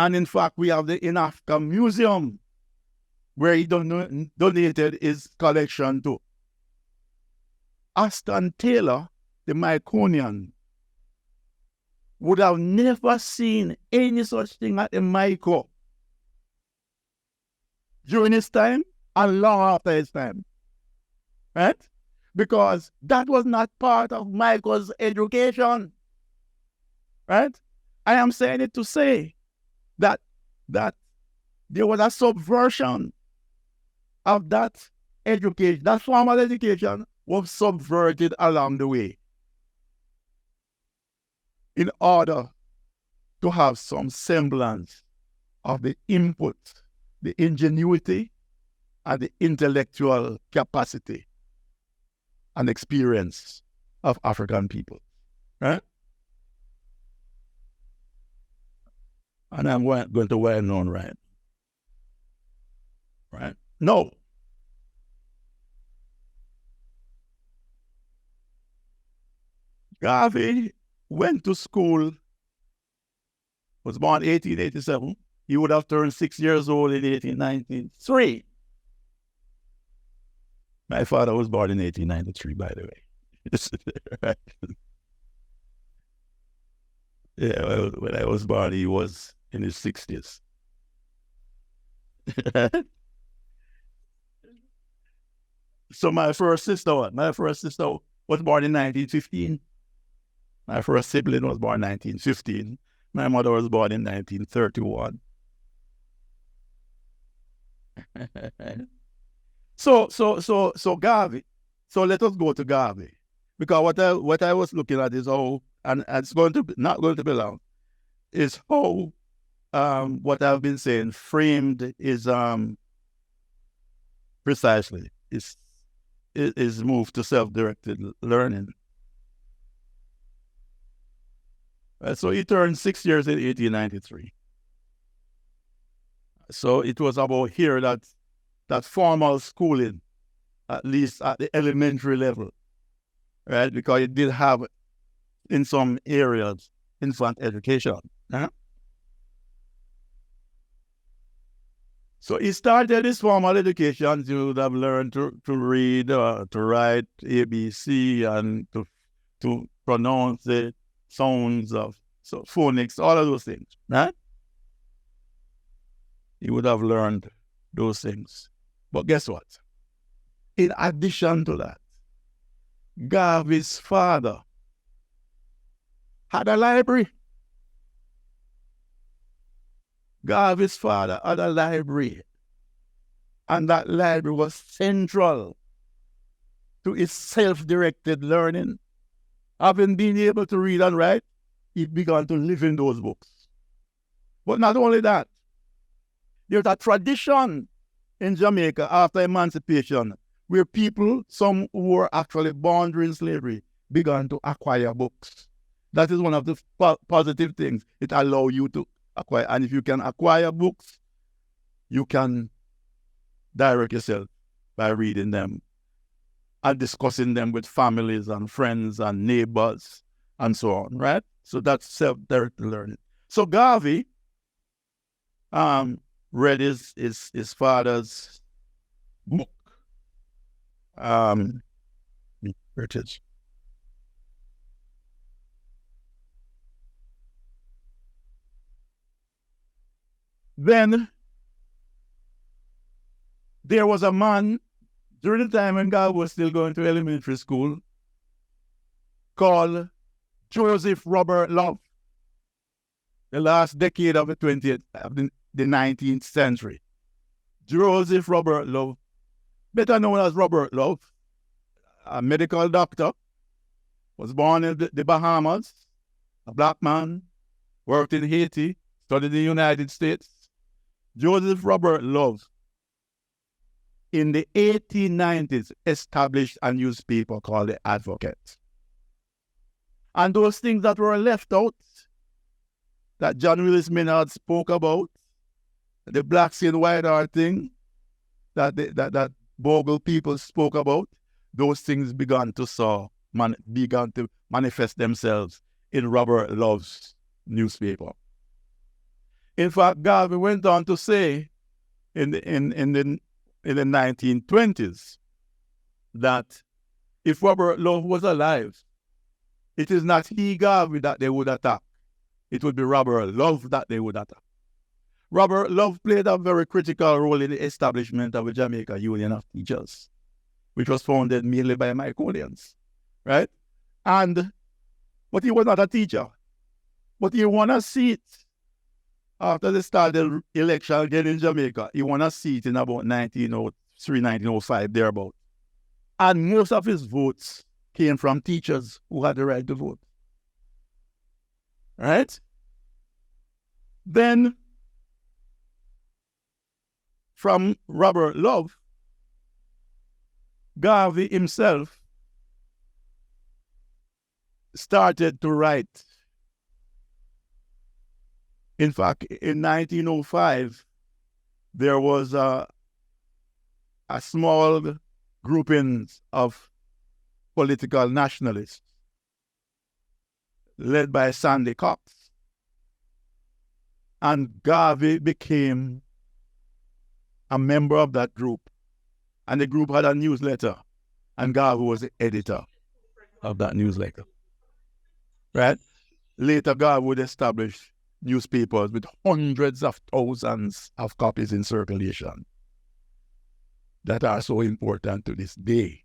And in fact, we have the In Africa Museum, where he donated his collection to. Aston Taylor, the Myconian, would have never seen any such thing at the Myco during his time and long after his time. Right? Because that was not part of Myco's education. Right? I am saying it to say that there was a subversion of that education. That formal education was subverted along the way in order to have some semblance of the input, the ingenuity, and the intellectual capacity and experience of African people. Right? And I'm going to well known, right? Right? No. Garvey went to school, was born 1887. He would have turned 6 years old in 1893. My father was born in 1893, by the way. Right? Yeah, well, when I was born, he was in his 60s. So my first sister was born in 1915. My first sibling was born in 1915. My mother was born in 1931. So Garvey. So let us go to Garvey, because what I was looking at is how, and it's not going to be long, is how what I've been saying framed is precisely is moved to self-directed learning. So he turned 6 years in 1893. So it was about here that formal schooling, at least at the elementary level, right? Because it did have, in some areas, infant education. Huh? So he started his formal education. You would have learned to read, to write ABC, and to pronounce the sounds of phonics, all of those things, right? He would have learned those things. But guess what? In addition to that, Garvey's father had a library. Garvey's father had a library. And that library was central to his self-directed learning. Having been able to read and write, he began to live in those books. But not only that, there's a tradition in Jamaica after emancipation where people, some who were actually born during slavery, began to acquire books. That is one of the positive things. It allows you to acquire. And if you can acquire books, you can direct yourself by reading them and discussing them with families and friends and neighbors and so on, right? So that's self-directed learning. So Garvey read his father's book. Where it is. Then there was a man during the time when Garvey was still going to elementary school called Joseph Robert Love, the last decade of the 19th century. Joseph Robert Love, better known as Robert Love, a medical doctor, was born in the Bahamas, a black man, worked in Haiti, studied in the United States. Joseph Robert Love, in the 1890s, established a newspaper called The Advocate. And those things that were left out, that John Willis Maynard spoke about, the black skin white art thing, that Bogle people spoke about, those things began to manifest themselves in Robert Love's newspaper. In fact, Garvey went on to say in the 1920s that if Robert Love was alive, it is not he, Garvey, that they would attack. It would be Robert Love that they would attack. Robert Love played a very critical role in the establishment of the Jamaica Union of Teachers, which was founded mainly by Myconians, right? But he was not a teacher. But he won a seat after they started election again in Jamaica. He won a seat in about 1903, 1905, thereabout. And most of his votes came from teachers who had the right to vote. Right? Then, from Robert Love, Garvey himself started to write. In fact, in 1905, there was a small grouping of political nationalists led by Sandy Cox. And Garvey became a member of that group. And the group had a newsletter. And Garvey was the editor of that newsletter. Right? Later, Garvey would establish newspapers with hundreds of thousands of copies in circulation that are so important to this day.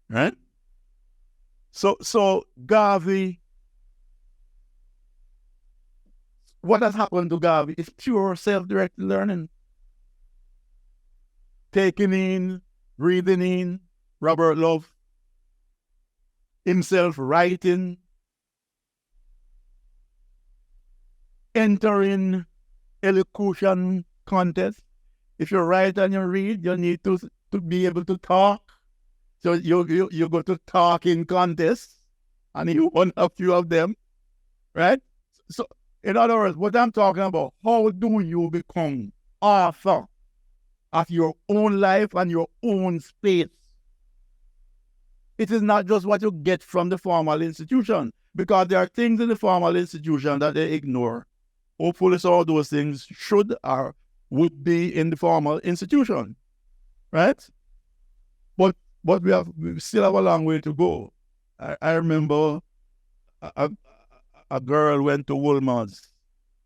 Right? So Garvey, what has happened to Garvey is pure self-directed learning. Taking in, reading in, Robert Love, himself writing, entering elocution contest. If you write and you read, you need to be able to talk. So you go to talking contests, and he won a few of them, right? So, in other words, what I'm talking about, how do you become author of your own life and your own space? It is not just what you get from the formal institution, because there are things in the formal institution that they ignore. Hopefully, some of those things should or would be in the formal institution, right? But we still have a long way to go. I remember a girl went to Woolman's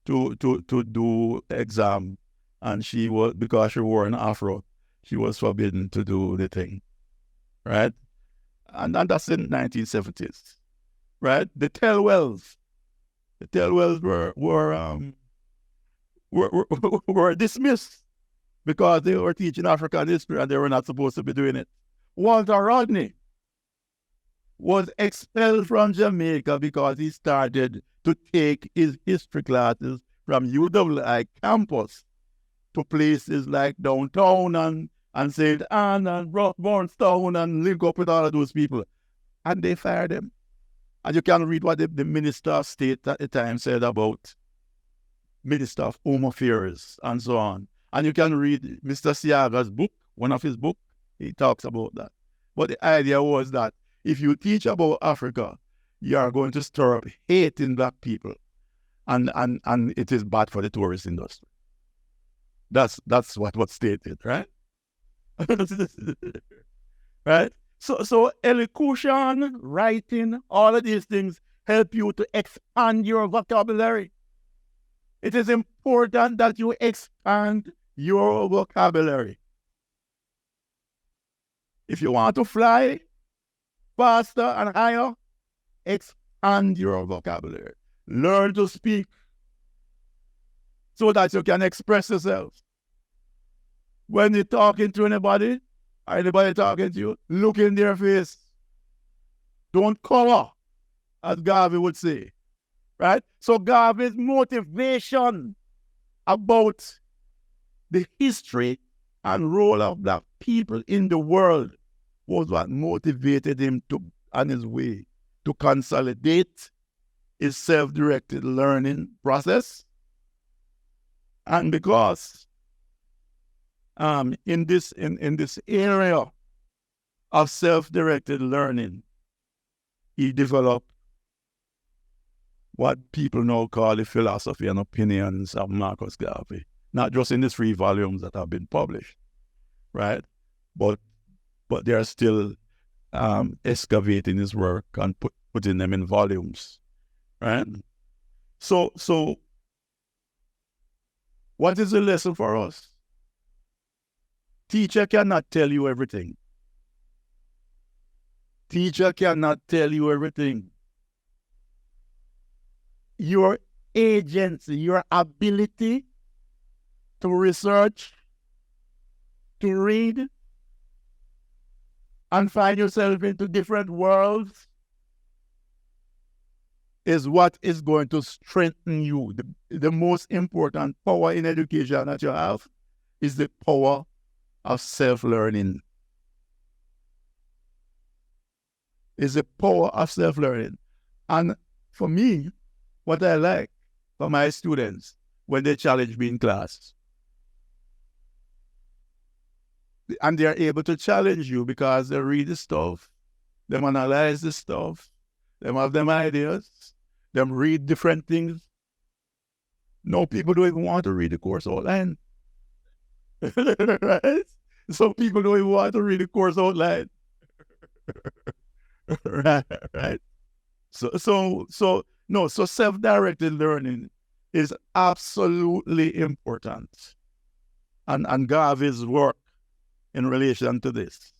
to do exam, and she was, because she wore an afro, she was forbidden to do the thing, right? And that's in the 1970s, right? The Tellwells were dismissed because they were teaching African history and they were not supposed to be doing it. Walter Rodney was expelled from Jamaica because he started to take his history classes from UWI campus to places like downtown and St. Anne and Brownstown and link up with all of those people. And they fired him. And you can read what the Minister of State at the time said about Minister of Home Affairs and so on. And you can read Mr. Siaga's book, one of his books, he talks about that. But the idea was that if you teach about Africa, you are going to stir up hate in black people. And it is bad for the tourist industry. That's what was stated, right? Right? So elocution, writing, all of these things help you to expand your vocabulary. It is important that you expand your vocabulary. If you want to fly faster and higher, expand your vocabulary. Learn to speak so that you can express yourself. When you're talking to anybody, or anybody talking to you, look in their face. Don't cover, as Garvey would say. Right? So Garvey's motivation about the history and role of black people in the world was what motivated him to, on his way, to consolidate his self-directed learning process. And because in this area of self-directed learning, he developed what people now call the philosophy and opinions of Marcus Garvey, not just in the 3 volumes that have been published, right? But they are still excavating his work and putting them in volumes, right? So what is the lesson for us? Teacher cannot tell you everything. Teacher cannot tell you everything. Your agency, your ability to research, to read, and find yourself into different worlds is what is going to strengthen you. The most important power in education that you have is the power of self-learning. Is the power of self-learning. And for me, what I like for my students when they challenge me in class, and they're able to challenge you because they read the stuff, they analyze the stuff, they have them ideas, they read different things. No, people don't even want to read the course outline. Right? Some people don't even want to read the course outline. right. So self-directed learning is absolutely important. And Garvey's work in relation to this.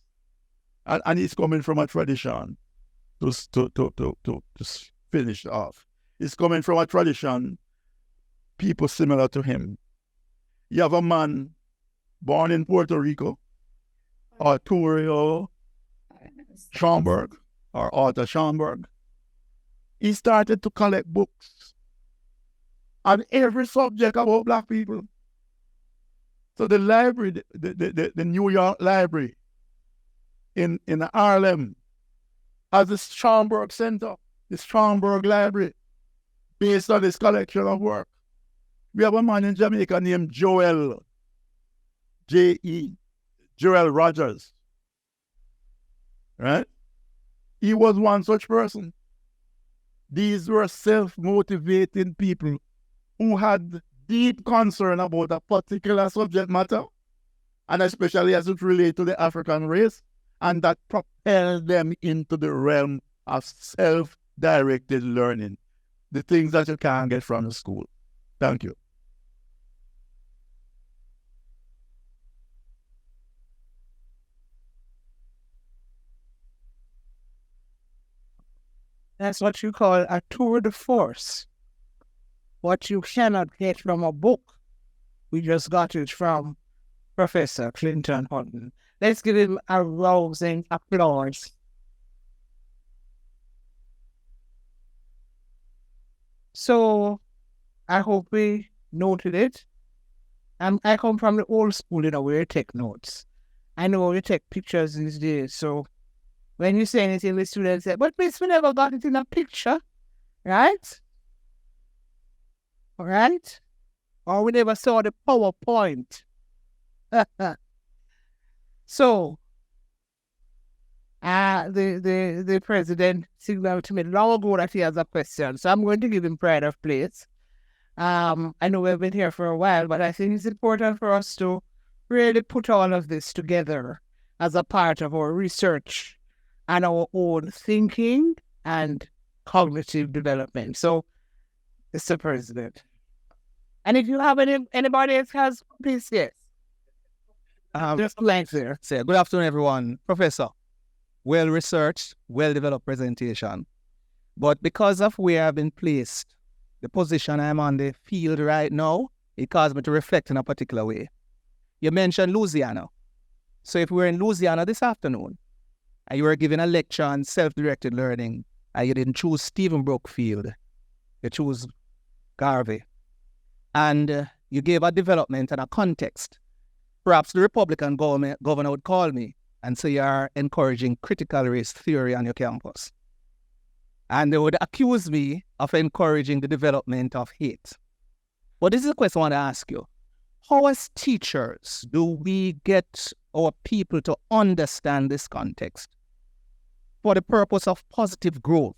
And it's coming from a tradition to finish off. It's coming from a tradition, people similar to him. You have a man born in Puerto Rico, Arturo Schomburg, or Arthur Schomburg. He started to collect books on every subject about Black people. So the library, the New York Library in Harlem has the Schomburg Center, the Schomburg Library, based on this collection of work. We have a man in Jamaica named Joel, J.E., Joel Rogers, right? He was one such person. These were self-motivating people who had deep concern about a particular subject matter, and especially as it relates to the African race, and that propelled them into the realm of self-directed learning, the things that you can't get from the school. Thank you. That's what you call a tour de force. What you cannot get from a book, we just got it from Professor Clinton Hutton. Let's give him a rousing applause. So I hope we noted it. I come from the old school, where you take notes. I know you take pictures these days, so when you say anything, the students say, but miss, we never got it in a picture, right? All right? Or we never saw the PowerPoint. So, the president signaled to me long ago that he has a question, so I'm going to give him pride of place. I know we've been here for a while, but I think it's important for us to really put all of this together as a part of our research and our own thinking and cognitive development. So, Mr. President. And if you have anybody else has, please, yes. Just blank there. Good afternoon, everyone. Professor, well-researched, well-developed presentation. But because of where I've been placed, the position I'm on the field right now, it caused me to reflect in a particular way. You mentioned Louisiana. So if we were in Louisiana this afternoon, and you were giving a lecture on self-directed learning, and you didn't choose Stephen Brookfield, you chose Garvey, and you gave a development and a context, perhaps the Republican governor would call me and say you are encouraging critical race theory on your campus. And they would accuse me of encouraging the development of hate. But this is a question I want to ask you. How, as teachers, do we get our people to understand this context for the purpose of positive growth,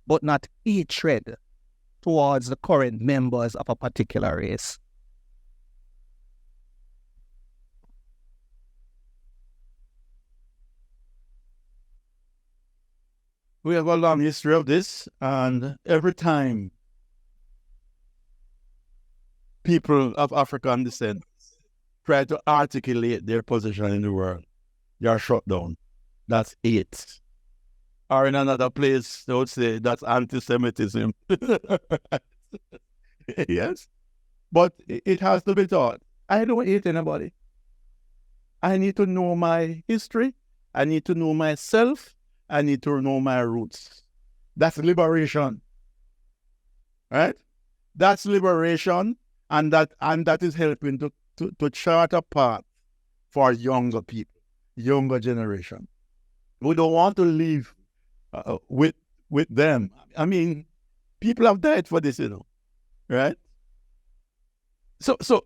but not hatred towards the current members of a particular race? We have a long history of this, and every time people of African descent try to articulate their position in the world, they are shut down. That's it. Or in another place, they would say that's anti-Semitism. Yes. But it has to be taught. I don't hate anybody. I need to know my history. I need to know myself. I need to know my roots. That's liberation. Right? That's liberation, and that is helping to chart a path for younger people, younger generation. We don't want to live with them. I mean, people have died for this, right? So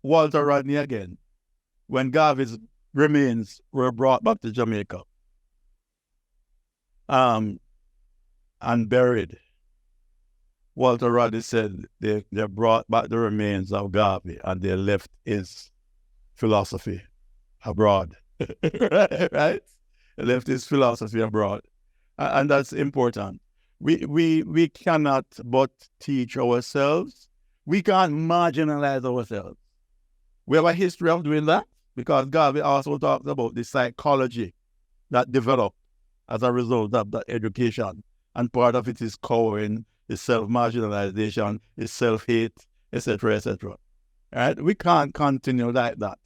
Walter Rodney again, when Garvey's remains were brought back to Jamaica, and buried, Walter Rodney said they brought back the remains of Garvey and they left his philosophy abroad. Right? They left his philosophy abroad. And that's important. We cannot but teach ourselves. We can't marginalize ourselves. We have a history of doing that, because Garvey also talks about the psychology that developed as a result of that education. And part of it is cowering, is self-marginalization, is self-hate, etc., etc. Right? We can't continue like that.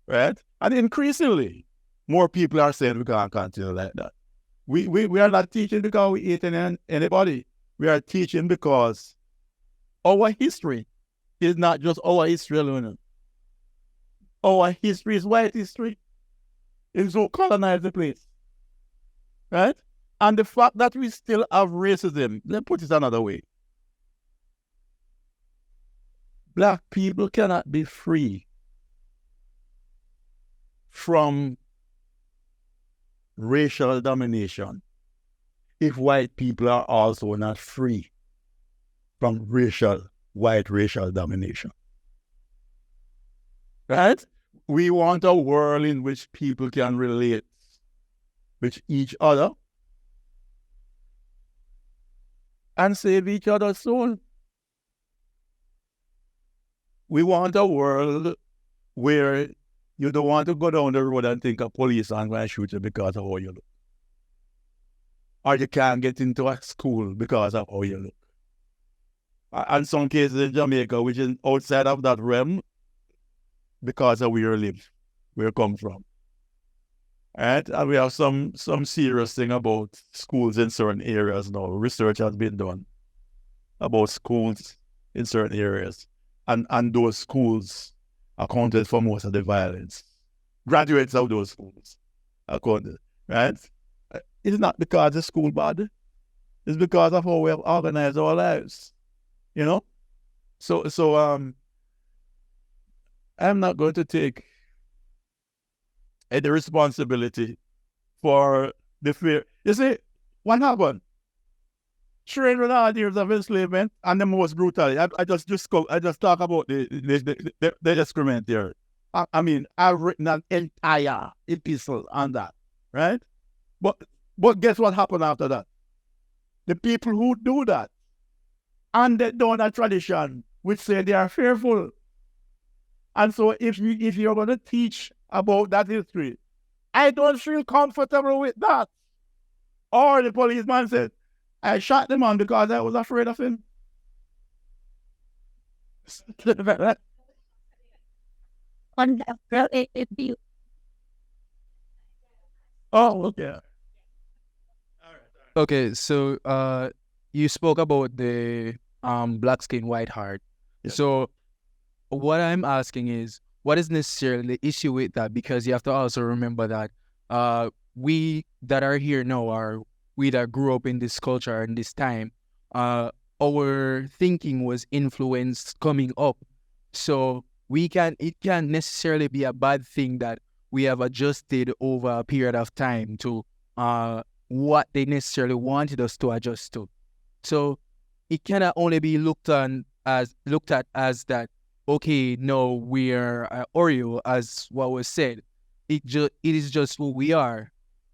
Right? And increasingly, more people are saying we can't continue like that. We are not teaching because we hate anybody. We are teaching because our history is not just our history alone. Our history is white history. It's who colonized the place. Right? And the fact that we still have racism, let's put it another way. Black people cannot be free from racial domination if white people are also not free from white racial domination. Right? We want a world in which people can relate with each other and save each other's soul. We want a world where you don't want to go down the road and think a police are going to shoot you because of how you look. Or you can't get into a school because of how you look. And some cases in Jamaica, which is outside of that realm, because of where you live, where you come from. Right? And we have some serious thing about schools in certain areas now. Research has been done about schools in certain areas. And those schools accounted for most of the violence. Graduates of those schools accounted, right? It's not because the school bad. It's because of how we have organized our lives, So I'm not going to take any responsibility for the fear. You see, what happened? 300 years of enslavement and the most brutality. I just talk about the discrimination there. I mean, I've written an entire epistle on that, right? But guess what happened after that? The people who do that, and they do that tradition, which say they are fearful. And so if you're going to teach about that history, I don't feel comfortable with that. Or the policeman said, I shot the man because I was afraid of him. Oh, okay. Okay, so you spoke about the black skin, white heart. Yeah. So what I'm asking is, what is necessarily the issue with that? Because you have to also remember that we that are here now, are we that grew up in this culture and this time, our thinking was influenced coming up. So it can't necessarily be a bad thing that we have adjusted over a period of time to what they necessarily wanted us to adjust to. So it cannot only be looked at as that. Okay, no, we are Oreo, as what was said. It is just who we are.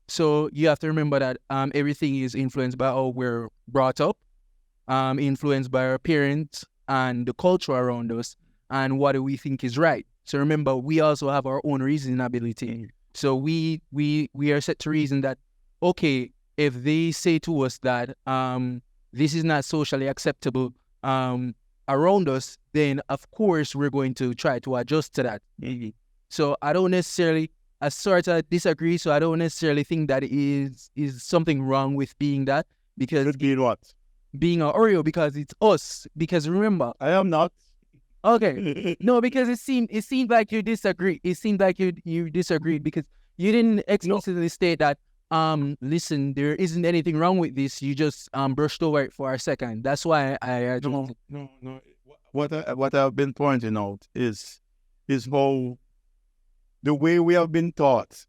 So you have to remember that everything is influenced by how we're brought up, influenced by our parents and the culture around us, and what do we think is right. So remember, we also have our own reasoning ability. So we are set to reason that, okay, if they say to us that this is not socially acceptable around us, then of course we're going to try to adjust to that. So I don't necessarily, I sort of disagree. So I don't necessarily think that is something wrong with being that, because With being what? being an Oreo, because it's us. Because remember, I am not. okay, no, because it seemed like you disagree. It seemed like you disagreed because you didn't explicitly state that. Listen, there isn't anything wrong with this. You just brushed over it for a second. That's why I No. What I've been pointing out is how the way we have been taught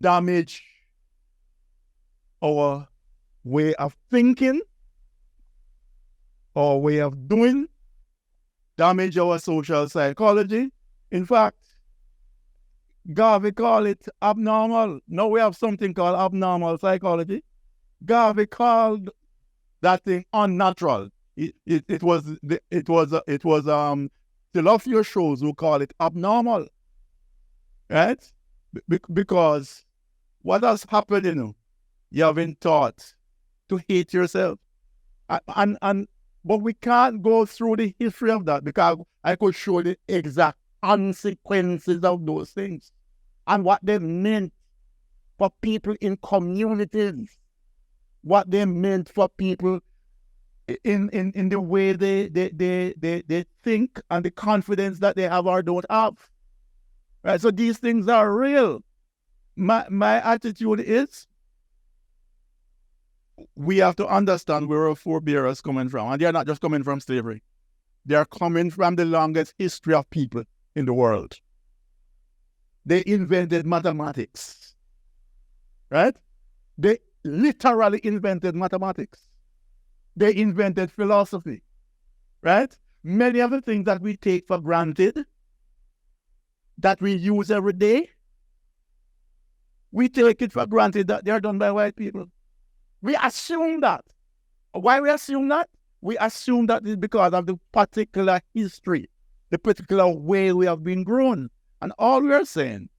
damage our way of thinking, our way of doing, damage our social psychology. In fact, Garvey called it abnormal. Now we have something called abnormal psychology. Garvey called that thing unnatural. It was still a few shows who call it abnormal, right? Because what has happened, you have been taught to hate yourself, but we can't go through the history of that, because I could show the exact consequences of those things and what they meant for people in communities, what they meant for people in the way they think and the confidence that they have or don't have. Right? So these things are real. My attitude is, we have to understand where our forebears coming from. And they are not just coming from slavery. They are coming from the longest history of people in the world. They invented mathematics, right? They literally invented mathematics. They invented philosophy, right? Many of the things that we take for granted, that we use every day, we take it for granted that they are done by white people. We assume that. Why we assume that? We assume that it's because of the particular history, the particular way we have been grown. And all we are saying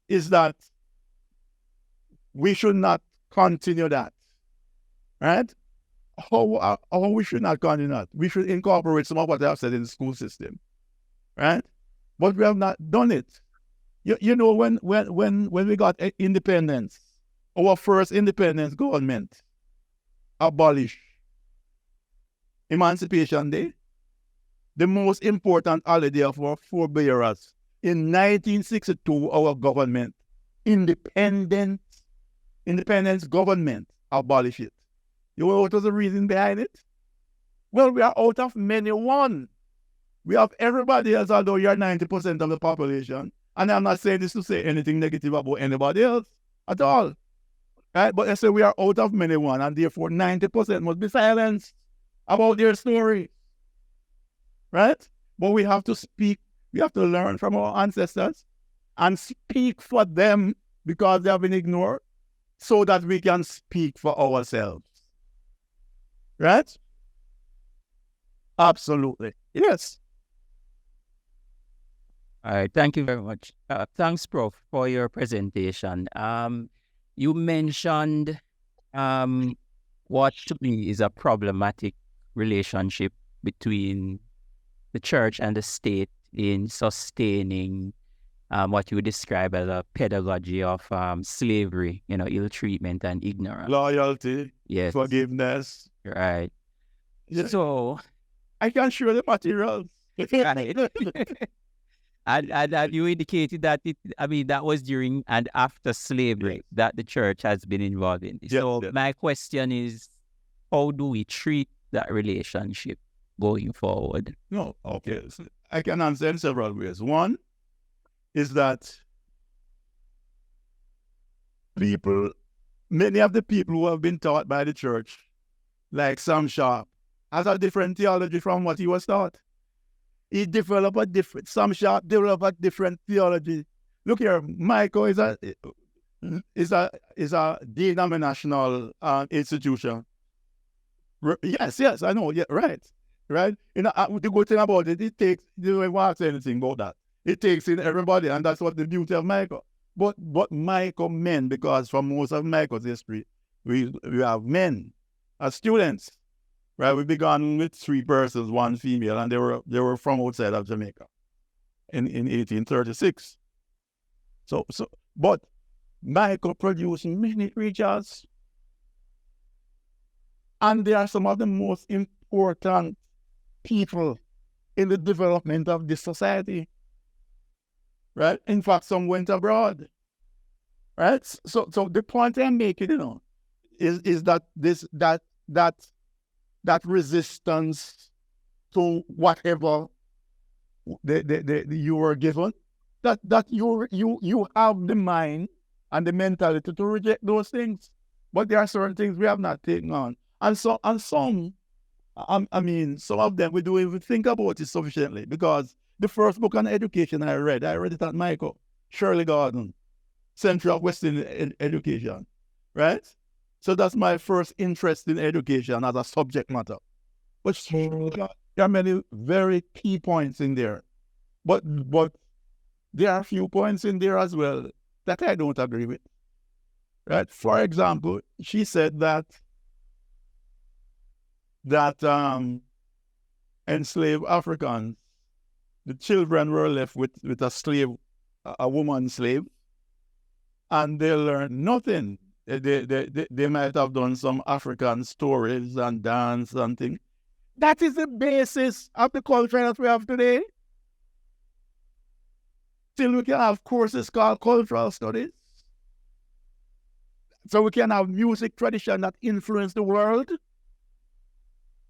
is that we should not continue that, right? How we should not continue that? We should incorporate some of what I have said in the school system, right? But we have not done it. When we got independence, our first independence government abolished Emancipation Day, the most important holiday of our forebears. In 1962, our government, independence government, abolished it. You know what was the reason behind it? Well, we are out of many one. We have everybody else, although you are 90% of the population. And I'm not saying this to say anything negative about anybody else at all. Right? But I say we are out of many one, and therefore 90% must be silenced about their story. Right? But we have to speak. We have to learn from our ancestors and speak for them, because they have been ignored, so that we can speak for ourselves. Right? Absolutely. Yes. All right, thank you very much. Thanks, Prof, for your presentation. You mentioned what to me is a problematic relationship between the church and the state in sustaining what you describe as a pedagogy of slavery, ill treatment and ignorance. Loyalty, Yes, forgiveness. right. Yes. So, I can show the materials. and you indicated that that was during and after slavery that the church has been involved in this. So my question is, how do we treat that relationship going forward? No, okay. So I can answer in several ways. One is that people many of the people who have been taught by the church, like Sam Sharp, has a different theology from what he was taught. Sam Sharp developed a different theology. Look here, Michael is a denominational institution. Yes, I know. Yeah, right. You know, the good thing about it, you don't want to say anything about that. It takes in everybody, and that's what the beauty of Michael. But Michael meant, because for most of Michael's history, we have men as students, right? We began with 3 persons, 1 female, and they were from outside of Jamaica in 1836. But Michael produced many preachers, and they are some of the most important people in the development of this society. Right? In fact, some went abroad. Right? So the point I'm making, is that that resistance to whatever you were given, that you have the mind and the mentality to reject those things. But there are certain things we have not taken on. And some some of them we don't even think about it sufficiently, because the first book on education I read it at Michael, Shirley Gordon, Central of Western Education, right? So that's my first interest in education as a subject matter. But there are many very key points in there. But there are a few points in there as well that I don't agree with. Right? For example, she said that enslaved Africans, the children were left with a woman slave, and they learned nothing. They might have done some African stories and dance and things. That is the basis of the culture that we have today. Still, we can have courses called cultural studies. So we can have music tradition that influence the world.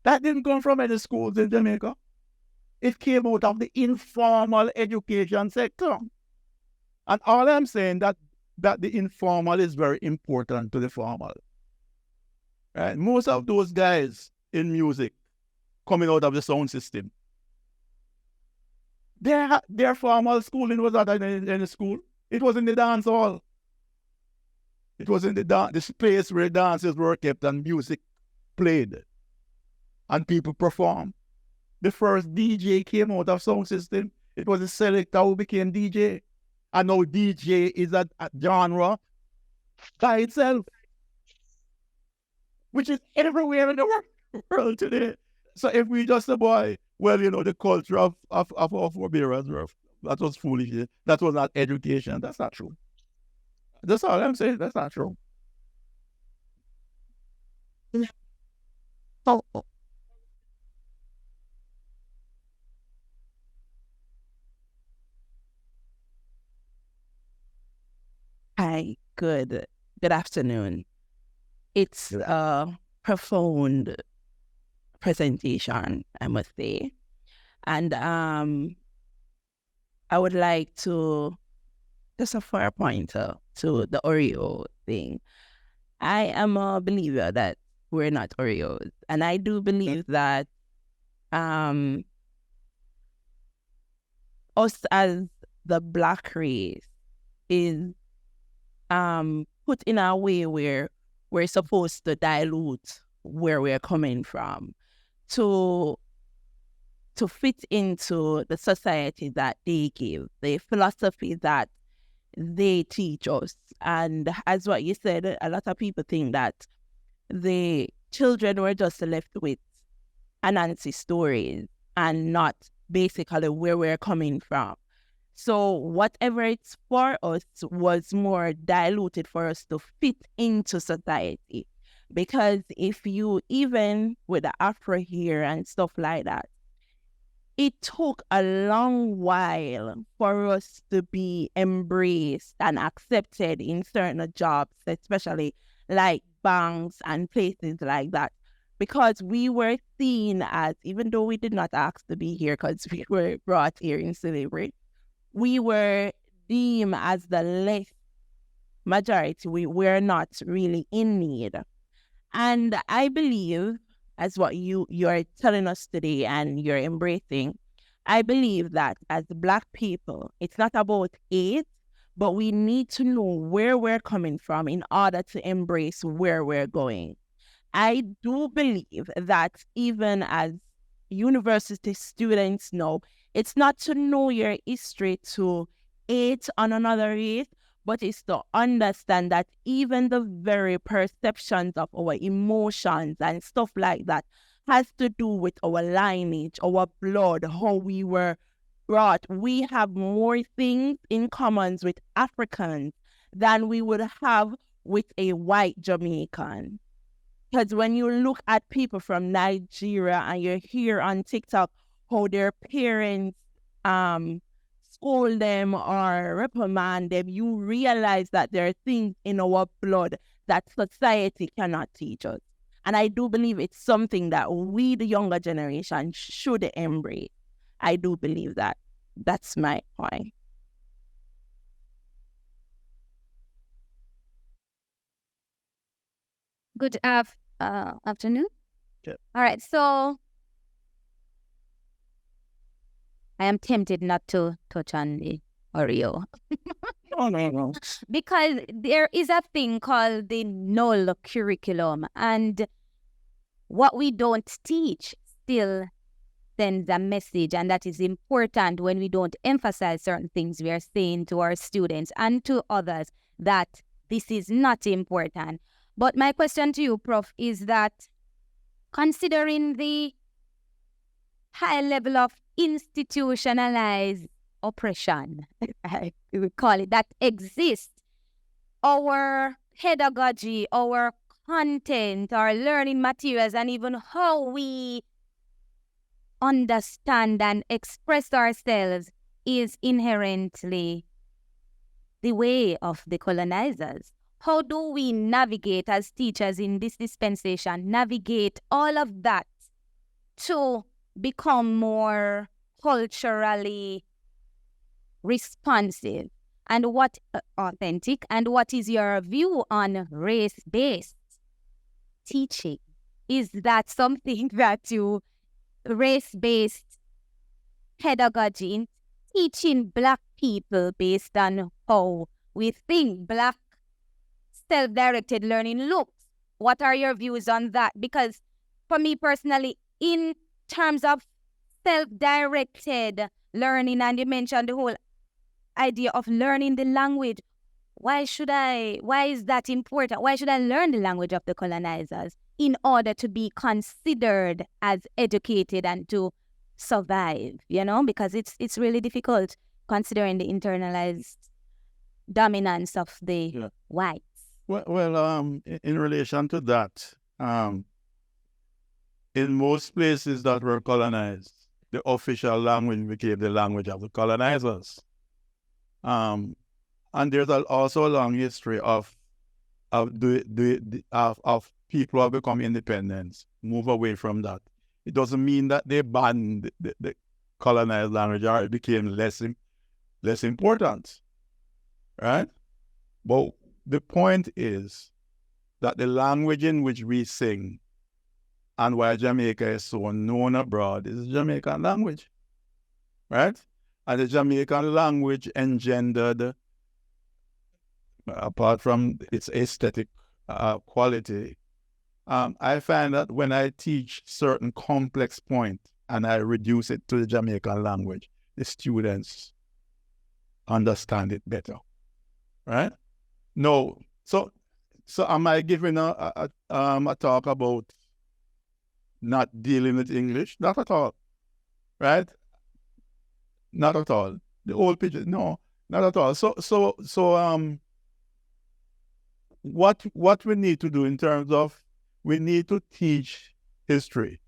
That didn't come from any schools in Jamaica. It came out of the informal education sector. And all I'm saying that the informal is very important to the formal. Right? Most of those guys in music coming out of the sound system, their formal schooling was not in any school. It was in the dance hall. It was in the place where dances were kept and music played and people performed. The first DJ came out of sound system. It was a selector who became DJ. And now DJ is a genre by itself, which is everywhere in the world today. So if we just say, boy, well, the culture of our forebearers, that was foolish. That was not education. That's not true. That's all I'm saying. That's not true. Oh. Hi, good afternoon. It's a profound presentation, I must say. And I would like to just a fair pointer to the Oreo thing. I am a believer that we're not Oreos. And I do believe that us as the Black race is put in a way where we're supposed to dilute where we're coming from to fit into the society that they give, the philosophy that they teach us. And as what you said, a lot of people think that the children were just left with Anansi stories and not basically where we're coming from. So whatever it's for us was more diluted for us to fit into society. Because if you, even with the Afro hair and stuff like that, it took a long while for us to be embraced and accepted in certain jobs, especially like banks and places like that. Because we were seen as, even though we did not ask to be here because we were brought here in slavery, we were deemed as the less majority, we're not really in need. And I believe, as what you're telling us today and you're embracing, I believe that as Black people, it's not about aid, but we need to know where we're coming from in order to embrace where we're going. I do believe that even as university students know, it's not to know your history to hate on another race, but it's to understand that even the very perceptions of our emotions and stuff like that has to do with our lineage, our blood, how we were brought. We have more things in common with Africans than we would have with a white Jamaican. Because when you look at people from Nigeria and you hear on TikTok how their parents scold them or reprimand them, you realize that there are things in our blood that society cannot teach us. And I do believe it's something that we, the younger generation, should embrace. I do believe that. That's my point. Good afternoon. Yeah. All right, so I am tempted not to touch on the Oreo No. because there is a thing called the null curriculum, and what we don't teach still sends a message, and that is important when we don't emphasize certain things. We are saying to our students and to others that this is not important. But my question to you, Prof, is that considering the high level of institutionalized oppression, I would call it, that exists, our pedagogy, our content, our learning materials, and even how we understand and express ourselves is inherently the way of the colonizers. How do we navigate as teachers in this dispensation, navigate all of that to become more culturally responsive and what authentic, and what is your view on race-based teaching? Is that something that you, race-based pedagogy in teaching Black people based on how we think Black self-directed learning looks? What are your views on that? Because for me personally, in terms of self-directed learning, and you mentioned the whole idea of learning the language, why is that important? Why should I learn the language of the colonizers in order to be considered as educated and to survive, because it's really difficult considering the internalized dominance of the whites. Well, in relation to that, in most places that were colonized, the official language became the language of the colonizers. And there's also a long history of people who have become independent, move away from that. It doesn't mean that they banned the colonized language or it became less important, right? But the point is that the language in which we sing and why Jamaica is so known abroad is the Jamaican language, right? And the Jamaican language engendered, apart from its aesthetic quality, I find that when I teach certain complex points and I reduce it to the Jamaican language, the students understand it better, right? No, so am I giving a talk about not dealing with English? Not at all, right? Not at all. The old picture, no, not at all. So what we need to do in terms of, we need to teach history.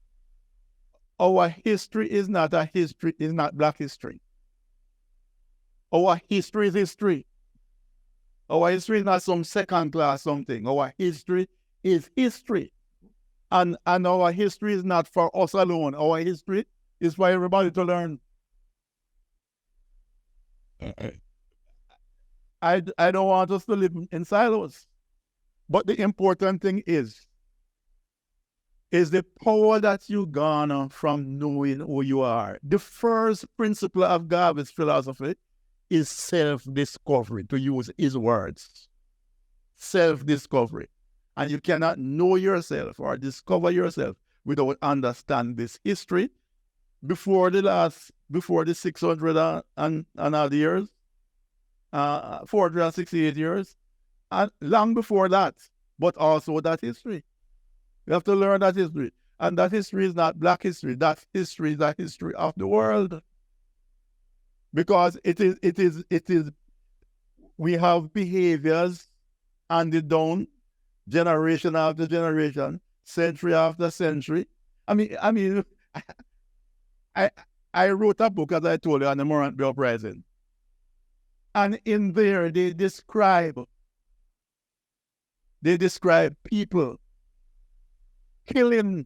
Our history is not Black history. Our history is history. Our history is not some second class something. Our history is history. And our history is not for us alone. Our history is for everybody to learn. I don't want us to live in silos. But the important thing is the power that you garner from knowing who you are. The first principle of Garvey's philosophy is self-discovery, to use his words. Self-discovery. And you cannot know yourself or discover yourself without understanding this history. Before the 600 and odd years, 468 years, and long before that, but also that history. You have to learn that history. And that history is not Black history. That history is the history of the world. Because it is, we have behaviors handed down generation after generation, century after century. I mean, I wrote a book, as I told you, on the Morant Bay Uprising. And in there, they describe people killing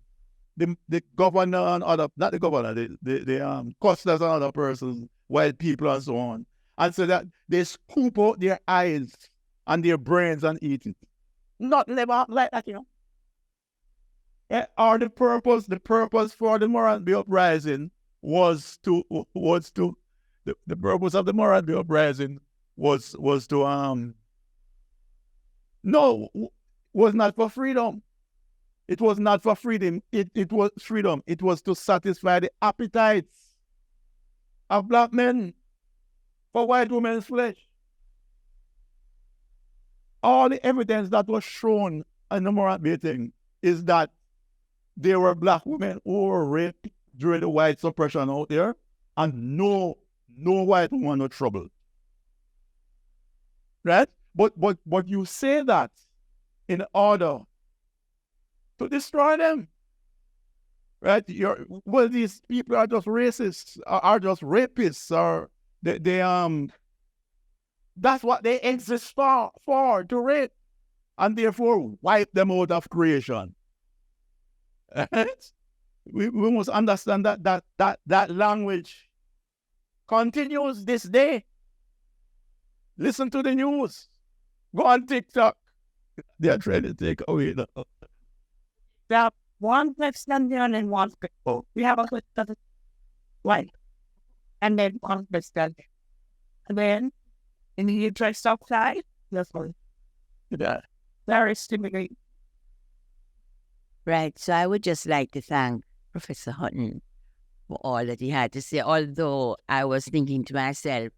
the governor and other, not the governor, the customers and other persons, white people and so on. And so that they scoop out their eyes and their brains and eat it. Not never like that, Or the purpose for the Morant Bay Uprising was to the purpose of the Morant Bay Uprising was not for freedom. It was not for freedom. It was freedom. It was to satisfy the appetites of Black men for white women's flesh. All the evidence that was shown in the Morant Bay thing is that there were Black women who were raped during the white suppression out there, and no white woman no trouble. Right? But you say that in order to destroy them. Right? These people are just racists, are just rapists, or they that's what they exist for, to rape, and therefore wipe them out of creation. Right? We must understand that language continues this day. Listen to the news. Go on TikTok. They are trying to take away the... That one person and one people. We have a person white, and then one person. And then in the interest of time, that's one. Yeah. Very stimulating. Right. So I would just like to thank Professor Hutton for all that he had to say, although I was thinking to myself,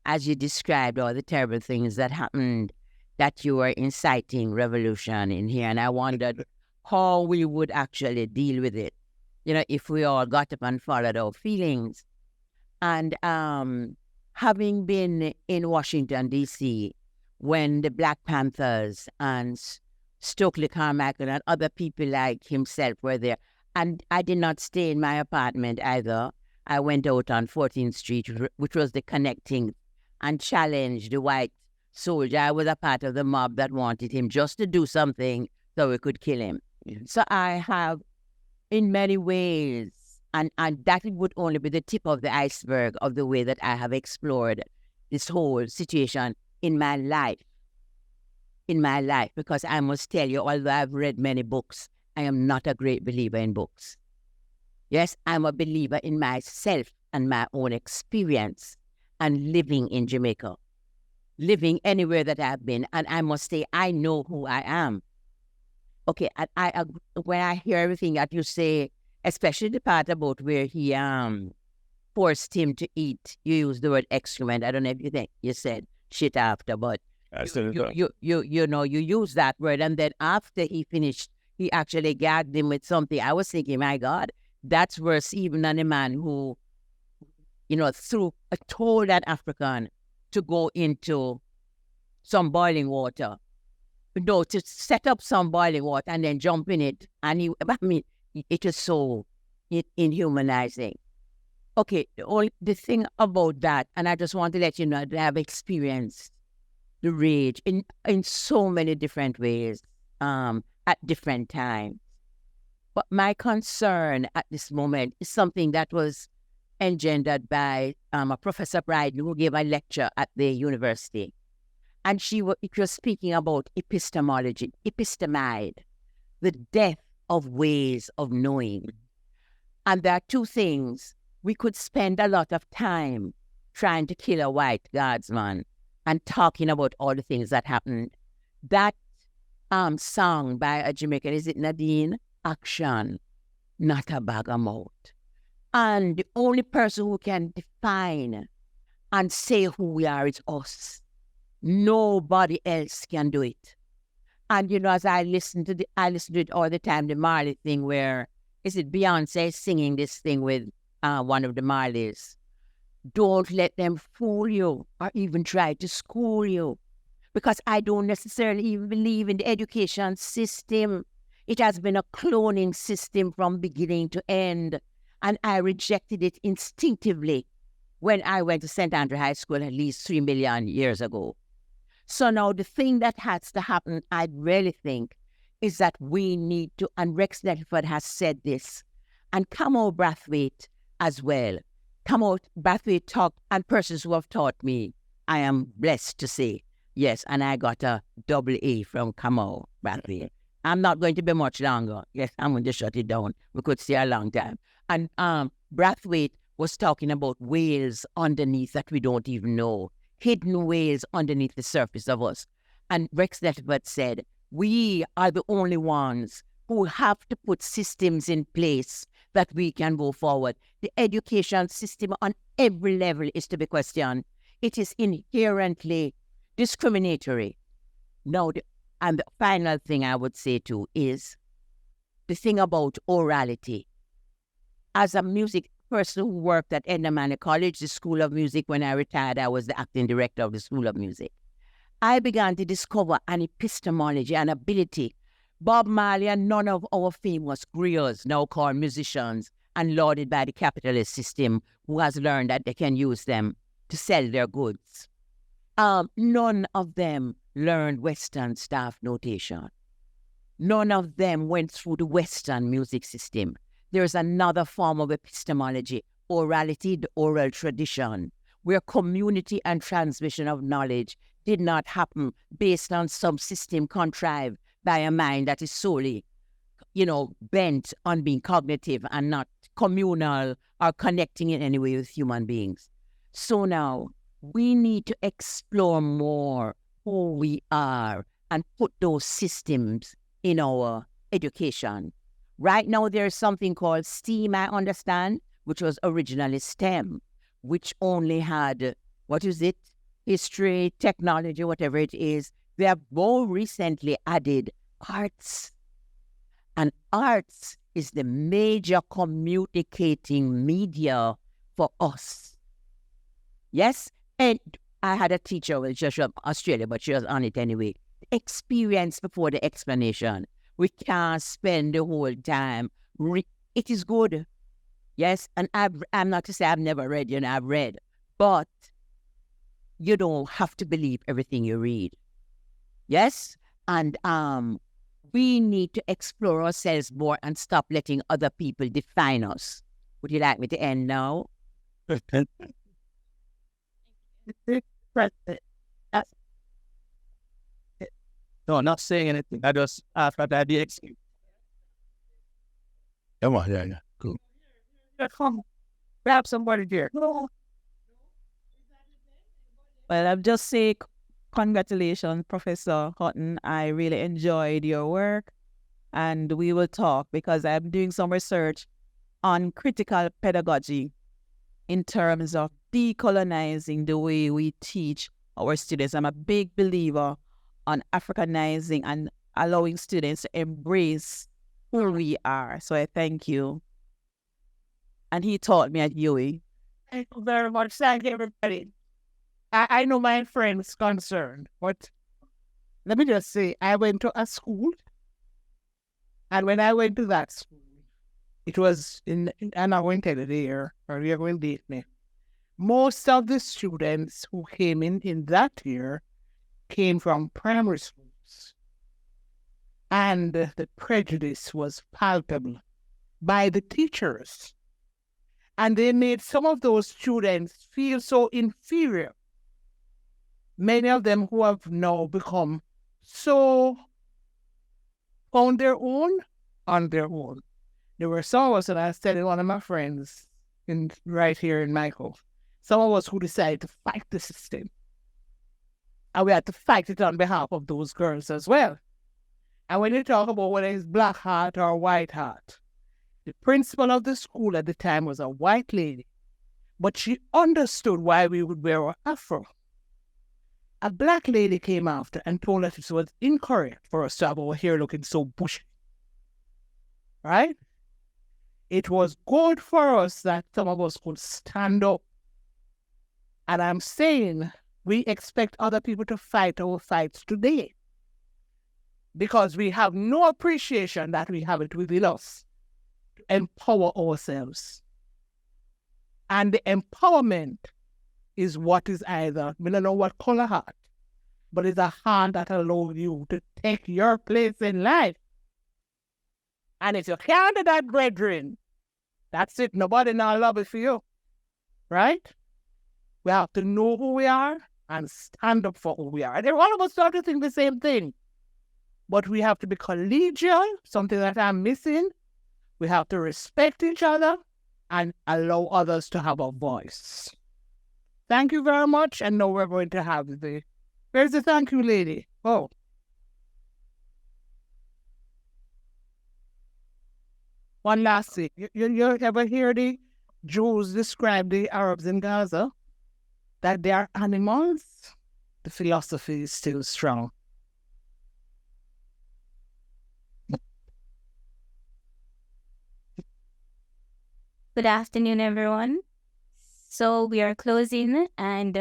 as you described all the terrible things that happened, that you were inciting revolution in here, and I wondered how we would actually deal with it, if we all got up and followed our feelings. And having been in Washington, D.C., when the Black Panthers and Stokely Carmichael and other people like himself were there, and I did not stay in my apartment either. I went out on 14th Street, which was the connecting, and challenged the white soldier. I was a part of the mob that wanted him just to do something so we could kill him. So I have, in many ways, and that would only be the tip of the iceberg of the way that I have explored this whole situation in my life. Because I must tell you, although I've read many books, I am not a great believer in books. Yes, I'm a believer in myself and my own experience and living in Jamaica, living anywhere that I've been. And I must say, I know who I am. Okay, I when I hear everything that you say, especially the part about where he forced him to eat, you used the word excrement. I don't know if you think you said shit after, but you use that word, and then after he finished, he actually gagged him with something. I was thinking, my God, that's worse even than a man who, told an African to go into some boiling water. To set up some boiling water and then jump in it. And it is so inhumanizing. Okay, the thing about that, and I just want to let you know that I have experienced the rage in so many different ways at different times. But my concern at this moment is something that was engendered by a Professor Bryden, who gave a lecture at the university. And it was speaking about epistemology, epistemide, the death of ways of knowing. And there are two things. We could spend a lot of time trying to kill a white guardsman and talking about all the things that happened. That song by a Jamaican, is it Nadine? Action, not a bag of mouth. And the only person who can define and say who we are is us. Nobody else can do it. And as I listen to it all the time, the Marley thing where, is it Beyonce singing this thing with one of the Marleys? Don't let them fool you or even try to school you. Because I don't necessarily even believe in the education system. It has been a cloning system from beginning to end. And I rejected it instinctively when I went to St. Andrew High School at least 3 million years ago. So now the thing that has to happen, I really think, is that we need to, and Rex Nettleford has said this, and Camo Brathwaite as well. Camo Brathwaite talked, and persons who have taught me, I am blessed to say, yes, and I got a double A from Camo Brathwaite. I'm not going to be much longer. Yes, I'm going to shut it down. We could stay a long time. And Brathwaite was talking about whales underneath that we don't even know. Hidden whales underneath the surface of us. And Rex Nettleford said, we are the only ones who have to put systems in place that we can go forward. The education system on every level is to be questioned. It is inherently discriminatory. Now, and the final thing I would say too is the thing about orality. As a music person who worked at Animalic College, the School of Music, when I retired, I was the acting director of the School of Music. I began to discover an epistemology, an ability. Bob Marley and none of our famous griots, now called musicians and lauded by the capitalist system, who has learned that they can use them to sell their goods. None of them learned Western staff notation. None of them went through the Western music system. There's another form of epistemology, orality, the oral tradition, where community and transmission of knowledge did not happen based on some system contrived by a mind that is solely, bent on being cognitive and not communal or connecting in any way with human beings. So now we need to explore more who we are and put those systems in our education. Right now, there's something called STEAM, I understand, which was originally STEM, which only had, history, technology, whatever it is. They have more recently added arts. And arts is the major communicating media for us. Yes? And I had a teacher, well, just from Australia, but she was on it anyway. Experience before the explanation. We can't spend the whole time. It is good. Yes, and I'm not to say I've never read, I've read. But you don't have to believe everything you read. Yes? And we need to explore ourselves more and stop letting other people define us. Would you like me to end now? No, not saying anything. I just asked that the excuse. Come on, yeah, cool. Come, grab somebody here. Well, I'm just saying congratulations, Professor Hutton. I really enjoyed your work, and we will talk because I'm doing some research on critical pedagogy in terms of decolonizing the way we teach our students. I'm a big believer on Africanizing and allowing students to embrace who we are. So I thank you. And he taught me at UWI. Thank you very much. Thank you, everybody. I know my friend's concerned, but let me just say, I went to a school, and when I went to that school, it was and I won't tell you the year, or you're going to date me. Most of the students who came in that year came from primary schools. And the prejudice was palpable by the teachers. And they made some of those students feel so inferior many of them who have now become so on their own. There were some of us, and I was telling one of my friends right here in Michael, some of us who decided to fight the system. And we had to fight it on behalf of those girls as well. And when you talk about whether it's black heart or white heart, the principal of the school at the time was a white lady, but she understood why we would wear our afro. A black lady came after and told us it was incorrect for us to have our hair looking so bushy. Right? It was good for us that some of us could stand up. And I'm saying we expect other people to fight our fights today, because we have no appreciation that we have it within us to empower ourselves. And the empowerment is what is either, I don't know what color heart, but it's a heart that allows you to take your place in life. And if you can't do that, brethren, that's it. Nobody now love it for you. Right? We have to know who we are and stand up for who we are. And all of us start to think the same thing. But we have to be collegial, something that I'm missing. We have to respect each other and allow others to have a voice. Thank you very much. And now we're going to have where's the thank you lady? Oh. One last thing. You ever hear the Jews describe the Arabs in Gaza? That they are animals? The philosophy is still strong. Good afternoon, everyone. So we are closing, and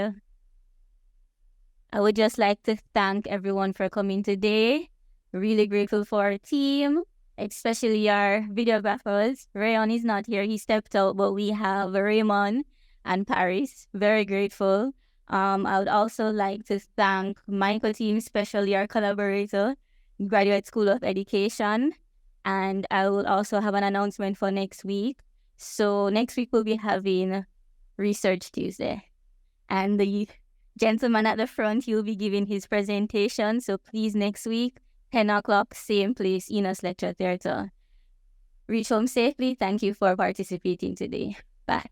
I would just like to thank everyone for coming today. Really grateful for our team, especially our videographers. Rayon is not here, he stepped out, but we have Raymond and Paris. Very grateful. I would also like to thank Michael team, especially our collaborator, Graduate School of Education. And I will also have an announcement for next week. So next week we'll be having Research Tuesday. And the gentleman at the front, he'll be giving his presentation. So please, next week, 10 o'clock, same place, Enos Lecture Theatre. Reach home safely. Thank you for participating today. Bye.